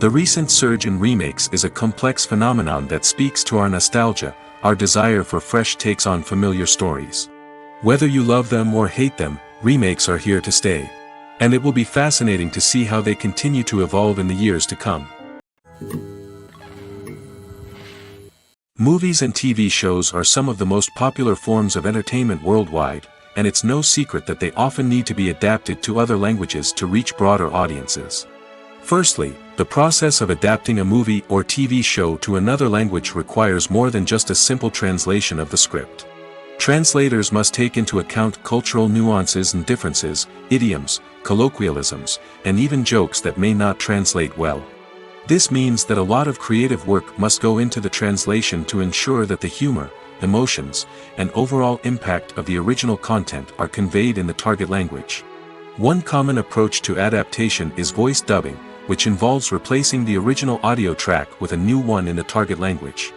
The recent surge in remakes is a complex phenomenon that speaks to our nostalgia, our desire for fresh takes on familiar stories. Whether you love them or hate them, remakes are here to stay. And it will be fascinating to see how they continue to evolve in the years to come. Movies and TV shows are some of the most popular forms of entertainment worldwide, and it's no secret that they often need to be adapted to other languages to reach broader audiences. Firstly, The process of adapting a movie or TV show to another language requires more than just a simple translation of the script. Translators must take into account cultural nuances and differences, idioms, colloquialisms, and even jokes that may not translate well. This means that a lot of creative work must go into the translation to ensure that the humor, emotions, and overall impact of the original content are conveyed in the target language. One common approach to adaptation is voice dubbing, which involves replacing the original audio track with a new one in the target language.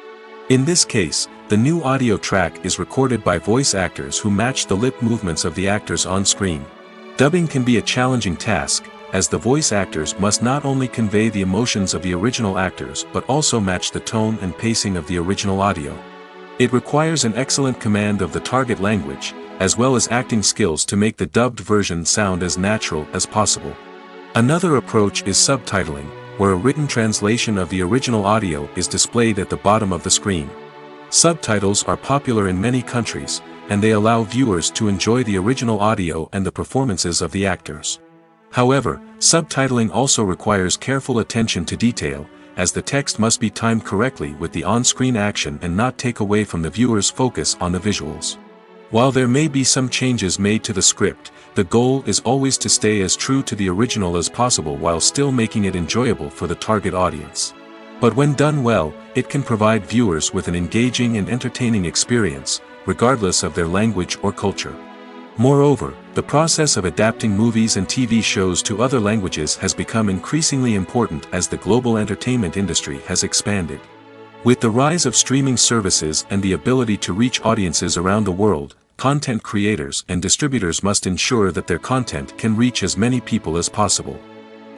In this case, the new audio track is recorded by voice actors who match the lip movements of the actors on screen. Dubbing can be a challenging task, as the voice actors must not only convey the emotions of the original actors but also match the tone and pacing of the original audio. It requires an excellent command of the target language, as well as acting skills to make the dubbed version sound as natural as possible. Another approach is subtitling, where a written translation of the original audio is displayed at the bottom of the screen. Subtitles are popular in many countries, and they allow viewers to enjoy the original audio and the performances of the actors. However, subtitling also requires careful attention to detail, as the text must be timed correctly with the on-screen action and not take away from the viewer's focus on the visuals. While there may be some changes made to the script, the goal is always to stay as true to the original as possible while still making it enjoyable for the target audience. But when done well, it can provide viewers with an engaging and entertaining experience, regardless of their language or culture. Moreover, the process of adapting movies and TV shows to other languages has become increasingly important as the global entertainment industry has expanded. With the rise of streaming services and the ability to reach audiences around the world, content creators and distributors must ensure that their content can reach as many people as possible.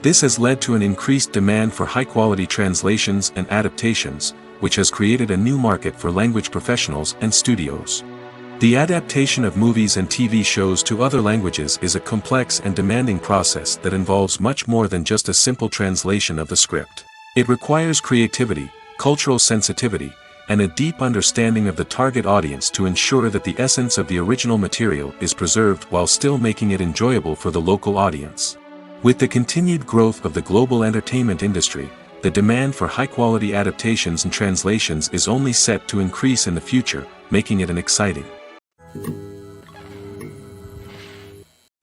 This has led to an increased demand for high-quality translations and adaptations, which has created a new market for language professionals and studios. The adaptation of movies and TV shows to other languages is a complex and demanding process that involves much more than just a simple translation of the script. It requires creativity, cultural sensitivity, and a deep understanding of the target audience to ensure that the essence of the original material is preserved while still making it enjoyable for the local audience. With the continued growth of the global entertainment industry, the demand for high-quality adaptations and translations is only set to increase in the future, making it an exciting.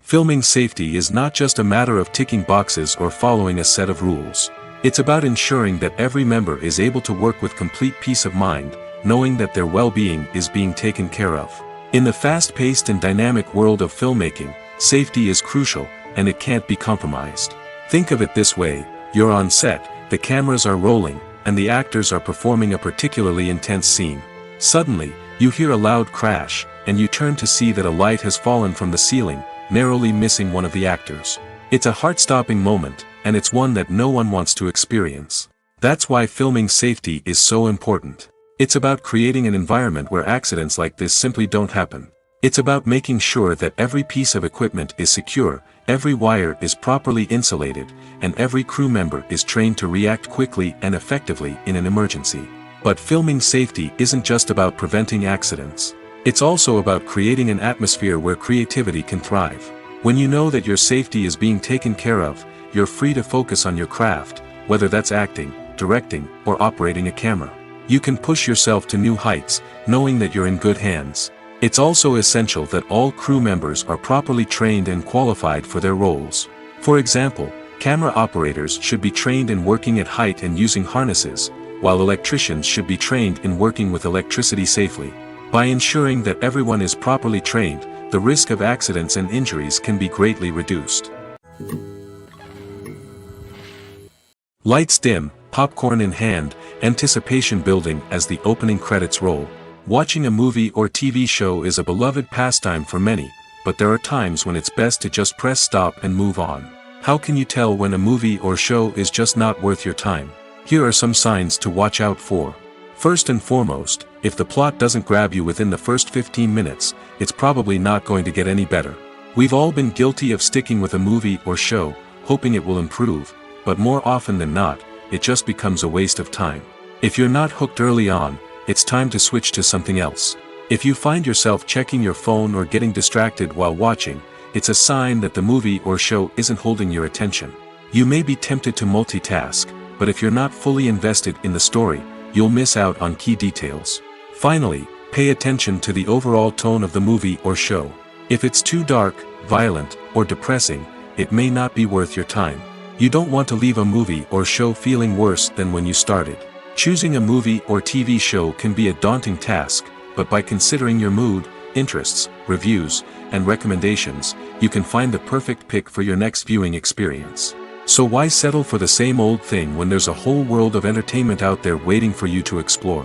Filming safety is not just a matter of ticking boxes or following a set of rules. It's about ensuring that every member is able to work with complete peace of mind, knowing that their well-being is being taken care of. In the fast-paced and dynamic world of filmmaking, safety is crucial, and it can't be compromised. Think of it this way: you're on set, the cameras are rolling, and the actors are performing a particularly intense scene. Suddenly, you hear a loud crash, and you turn to see that a light has fallen from the ceiling, narrowly missing one of the actors. It's a heart-stopping moment, and it's one that no one wants to experience. That's why filming safety is so important. It's about creating an environment where accidents like this simply don't happen. It's about making sure that every piece of equipment is secure, every wire is properly insulated, and every crew member is trained to react quickly and effectively in an emergency. But filming safety isn't just about preventing accidents. It's also about creating an atmosphere where creativity can thrive. When you know that your safety is being taken care of, you're free to focus on your craft, whether that's acting, directing, or operating a camera. You can push yourself to new heights, knowing that you're in good hands. It's also essential that all crew members are properly trained and qualified for their roles. For example, camera operators should be trained in working at height and using harnesses, while electricians should be trained in working with electricity safely. By ensuring that everyone is properly trained, the risk of accidents and injuries can be greatly reduced. Lights dim, popcorn in hand, anticipation building as the opening credits roll. Watching a movie or TV show is a beloved pastime for many, but there are times when it's best to just press stop and move on. How can you tell when a movie or show is just not worth your time? Here are some signs to watch out for. First and foremost, if the plot doesn't grab you within the first 15 minutes, it's probably not going to get any better. We've all been guilty of sticking with a movie or show, hoping it will improve, but more often than not, it just becomes a waste of time. If you're not hooked early on, it's time to switch to something else. If you find yourself checking your phone or getting distracted while watching, it's a sign that the movie or show isn't holding your attention. You may be tempted to multitask, but if you're not fully invested in the story, you'll miss out on key details. Finally, pay attention to the overall tone of the movie or show. If it's too dark, violent, or depressing, it may not be worth your time. You don't want to leave a movie or show feeling worse than when you started. Choosing a movie or TV show can be a daunting task, but by considering your mood, interests, reviews, and recommendations, you can find the perfect pick for your next viewing experience. So why settle for the same old thing when there's a whole world of entertainment out there waiting for you to explore?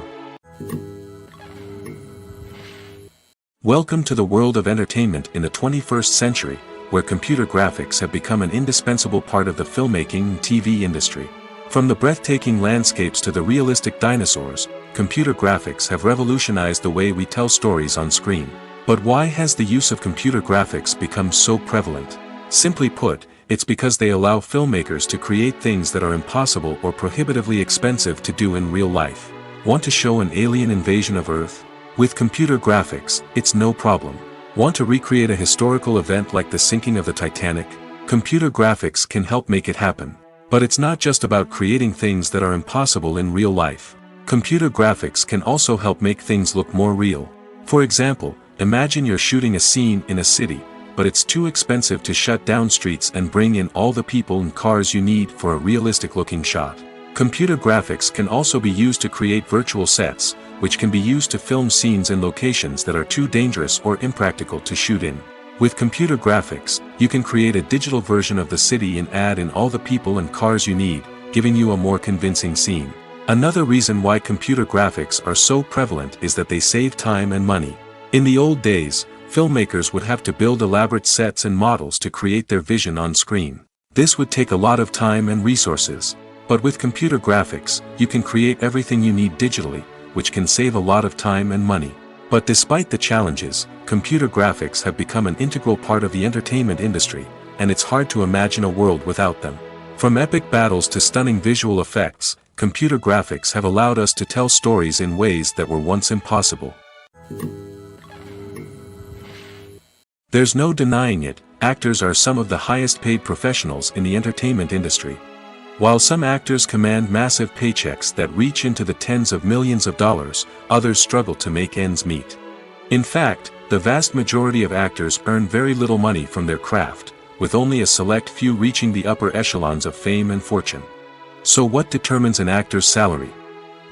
Welcome to the world of entertainment in the 21st century, where computer graphics have become an indispensable part of the filmmaking and TV industry. From the breathtaking landscapes to the realistic dinosaurs, computer graphics have revolutionized the way we tell stories on screen. But why has the use of computer graphics become so prevalent? Simply put, it's because they allow filmmakers to create things that are impossible or prohibitively expensive to do in real life. Want to show an alien invasion of Earth? With computer graphics, it's no problem. Want to recreate a historical event like the sinking of the Titanic? Computer graphics can help make it happen. But it's not just about creating things that are impossible in real life. Computer graphics can also help make things look more real. For example, imagine you're shooting a scene in a city, but it's too expensive to shut down streets and bring in all the people and cars you need for a realistic-looking shot. Computer graphics can also be used to create virtual sets, which can be used to film scenes in locations that are too dangerous or impractical to shoot in. With computer graphics, you can create a digital version of the city and add in all the people and cars you need, giving you a more convincing scene. Another reason why computer graphics are so prevalent is that they save time and money. In the old days, filmmakers would have to build elaborate sets and models to create their vision on screen. This would take a lot of time and resources. But with computer graphics, you can create everything you need digitally, which can save a lot of time and money. But despite the challenges, computer graphics have become an integral part of the entertainment industry, and it's hard to imagine a world without them. From epic battles to stunning visual effects, computer graphics have allowed us to tell stories in ways that were once impossible. There's no denying it, actors are some of the highest paid professionals in the entertainment industry. While some actors command massive paychecks that reach into the tens of millions of dollars, others struggle to make ends meet. In fact, the vast majority of actors earn very little money from their craft, with only a select few reaching the upper echelons of fame and fortune. So what determines an actor's salary?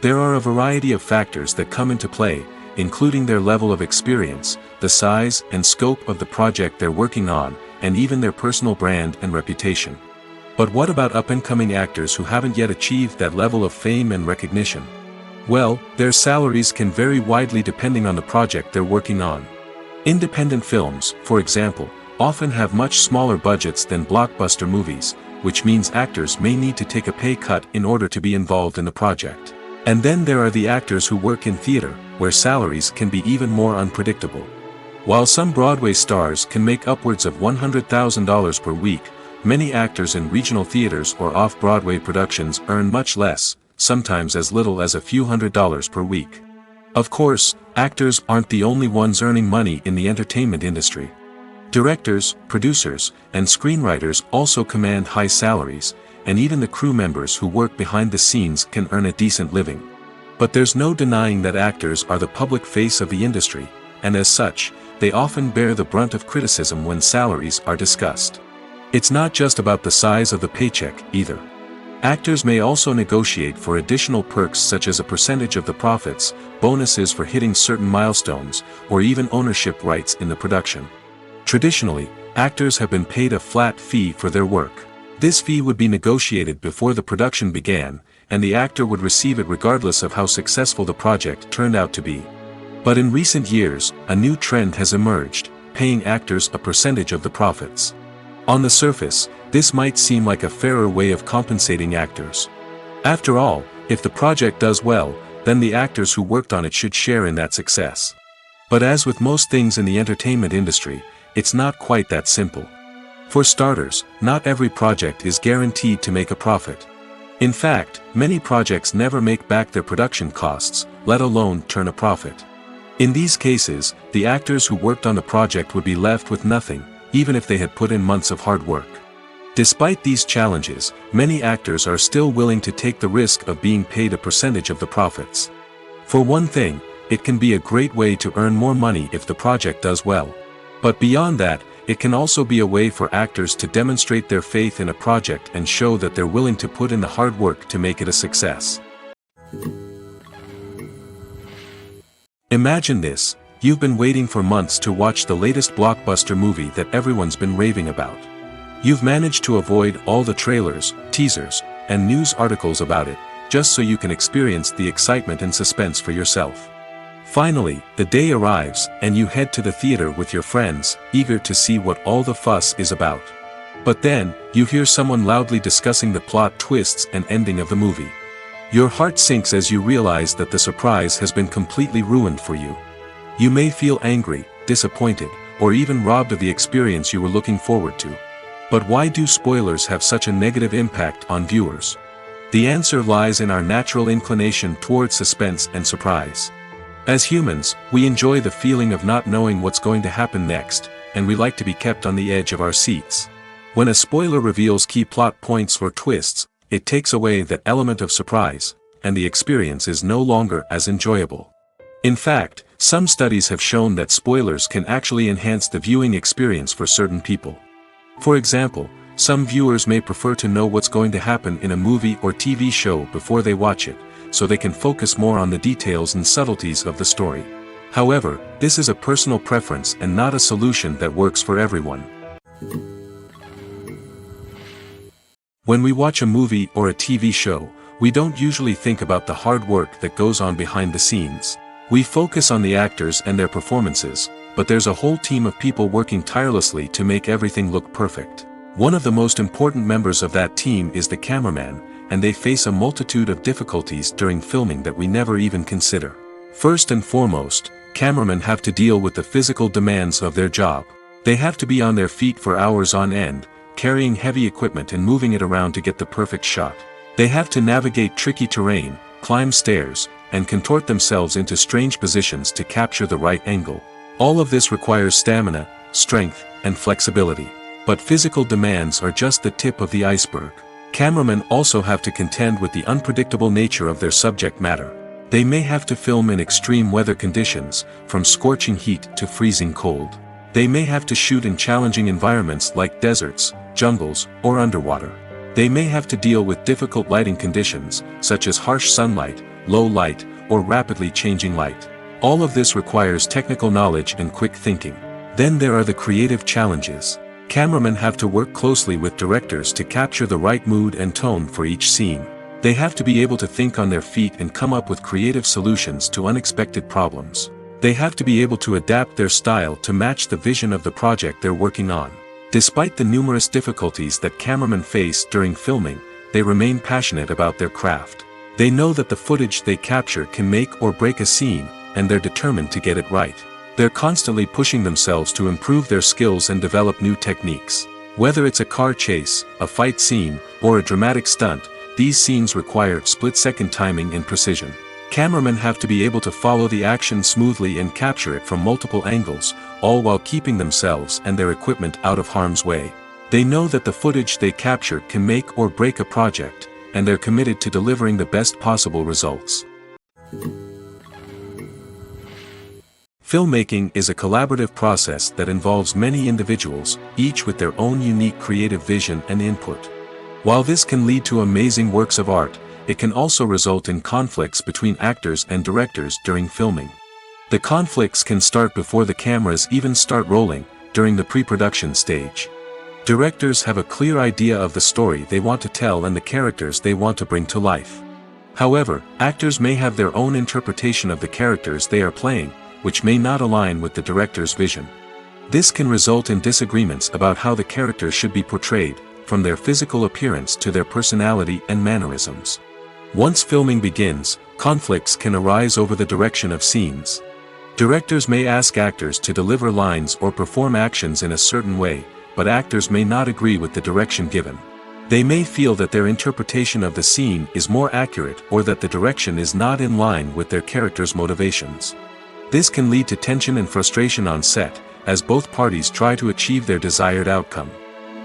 There are a variety of factors that come into play, including their level of experience, the size and scope of the project they're working on, and even their personal brand and reputation. But what about up-and-coming actors who haven't yet achieved that level of fame and recognition? Well, their salaries can vary widely depending on the project they're working on. Independent films, for example, often have much smaller budgets than blockbuster movies, which means actors may need to take a pay cut in order to be involved in the project. And then there are the actors who work in theater, where salaries can be even more unpredictable. While some Broadway stars can make upwards of $100,000 per week, many actors in regional theaters or off-Broadway productions earn much less, sometimes as little as a few $100s per week. Of course, actors aren't the only ones earning money in the entertainment industry. Directors, producers, and screenwriters also command high salaries, and even the crew members who work behind the scenes can earn a decent living. But there's no denying that actors are the public face of the industry, and as such, they often bear the brunt of criticism when salaries are discussed. It's not just about the size of the paycheck, either. Actors may also negotiate for additional perks such as a percentage of the profits, bonuses for hitting certain milestones, or even ownership rights in the production. Traditionally, actors have been paid a flat fee for their work. This fee would be negotiated before the production began, and the actor would receive it regardless of how successful the project turned out to be. But in recent years, a new trend has emerged, paying actors a percentage of the profits. On the surface, this might seem like a fairer way of compensating actors. After all, if the project does well, then the actors who worked on it should share in that success. But as with most things in the entertainment industry, it's not quite that simple. For starters, not every project is guaranteed to make a profit. In fact, many projects never make back their production costs, let alone turn a profit. In these cases, the actors who worked on the project would be left with nothing, even if they had put in months of hard work. Despite these challenges, many actors are still willing to take the risk of being paid a percentage of the profits. For one thing, it can be a great way to earn more money if the project does well. But beyond that, it can also be a way for actors to demonstrate their faith in a project and show that they're willing to put in the hard work to make it a success. Imagine this: you've been waiting for months to watch the latest blockbuster movie that everyone's been raving about. You've managed to avoid all the trailers, teasers, and news articles about it, just so you can experience the excitement and suspense for yourself. Finally, the day arrives, and you head to the theater with your friends, eager to see what all the fuss is about. But then, you hear someone loudly discussing the plot twists and ending of the movie. Your heart sinks as you realize that the surprise has been completely ruined for you. You may feel angry, disappointed, or even robbed of the experience you were looking forward to. But why do spoilers have such a negative impact on viewers? The answer lies in our natural inclination toward suspense and surprise. As humans, we enjoy the feeling of not knowing what's going to happen next, and we like to be kept on the edge of our seats. When a spoiler reveals key plot points or twists, it takes away that element of surprise, and the experience is no longer as enjoyable. In fact, some studies have shown that spoilers can actually enhance the viewing experience for certain people. For example, some viewers may prefer to know what's going to happen in a movie or TV show before they watch it, so they can focus more on the details and subtleties of the story. However, this is a personal preference and not a solution that works for everyone. When we watch a movie or a TV show, we don't usually think about the hard work that goes on behind the scenes. We focus on the actors and their performances, but there's a whole team of people working tirelessly to make everything look perfect. One of the most important members of that team is the cameraman, and they face a multitude of difficulties during filming that we never even consider. First and foremost, cameramen have to deal with the physical demands of their job. They have to be on their feet for hours on end, carrying heavy equipment and moving it around to get the perfect shot. They have to navigate tricky terrain, climb stairs, and contort themselves into strange positions to capture the right angle. All of this requires stamina, strength, and flexibility. But physical demands are just the tip of the iceberg. Cameramen also have to contend with the unpredictable nature of their subject matter. They may have to film in extreme weather conditions, from scorching heat to freezing cold. They may have to shoot in challenging environments like deserts, jungles, or underwater. They may have to deal with difficult lighting conditions, such as harsh sunlight, low light, or rapidly changing light. All of this requires technical knowledge and quick thinking. Then there are the creative challenges. Cameramen have to work closely with directors to capture the right mood and tone for each scene. They have to be able to think on their feet and come up with creative solutions to unexpected problems. They have to be able to adapt their style to match the vision of the project they're working on. Despite the numerous difficulties that cameramen face during filming, they remain passionate about their craft. They know that the footage they capture can make or break a scene, and they're determined to get it right. They're constantly pushing themselves to improve their skills and develop new techniques. Whether it's a car chase, a fight scene, or a dramatic stunt, these scenes require split-second timing and precision. Cameramen have to be able to follow the action smoothly and capture it from multiple angles, all while keeping themselves and their equipment out of harm's way. They know that the footage they capture can make or break a project, and they're committed to delivering the best possible results. Filmmaking is a collaborative process that involves many individuals, each with their own unique creative vision and input. While this can lead to amazing works of art, it can also result in conflicts between actors and directors during filming. The conflicts can start before the cameras even start rolling, during the pre-production stage. Directors have a clear idea of the story they want to tell and the characters they want to bring to life. However, actors may have their own interpretation of the characters they are playing, which may not align with the director's vision. This can result in disagreements about how the characters should be portrayed, from their physical appearance to their personality and mannerisms. Once filming begins, conflicts can arise over the direction of scenes. Directors may ask actors to deliver lines or perform actions in a certain way, but actors may not agree with the direction given. They may feel that their interpretation of the scene is more accurate or that the direction is not in line with their character's motivations. This can lead to tension and frustration on set, as both parties try to achieve their desired outcome.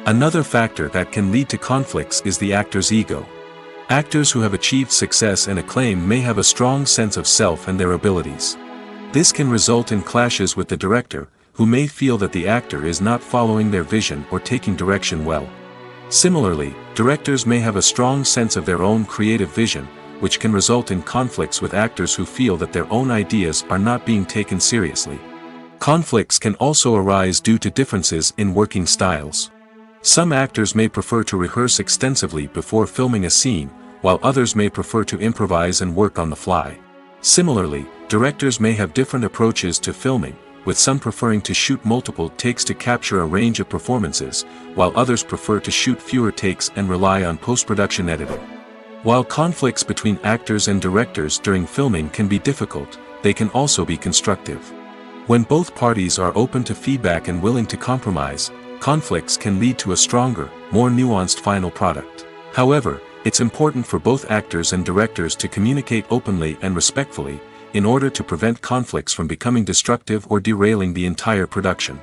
Another factor that can lead to conflicts is the actor's ego. Actors who have achieved success and acclaim may have a strong sense of self and their abilities. This can result in clashes with the director, who may feel that the actor is not following their vision or taking direction well. Similarly, directors may have a strong sense of their own creative vision, which can result in conflicts with actors who feel that their own ideas are not being taken seriously. Conflicts can also arise due to differences in working styles. Some actors may prefer to rehearse extensively before filming a scene, while others may prefer to improvise and work on the fly. Similarly, directors may have different approaches to filming, with some preferring to shoot multiple takes to capture a range of performances, while others prefer to shoot fewer takes and rely on post-production editing. While conflicts between actors and directors during filming can be difficult, they can also be constructive. When both parties are open to feedback and willing to compromise, conflicts can lead to a stronger, more nuanced final product. However, it's important for both actors and directors to communicate openly and respectfully, in order to prevent conflicts from becoming destructive or derailing the entire production.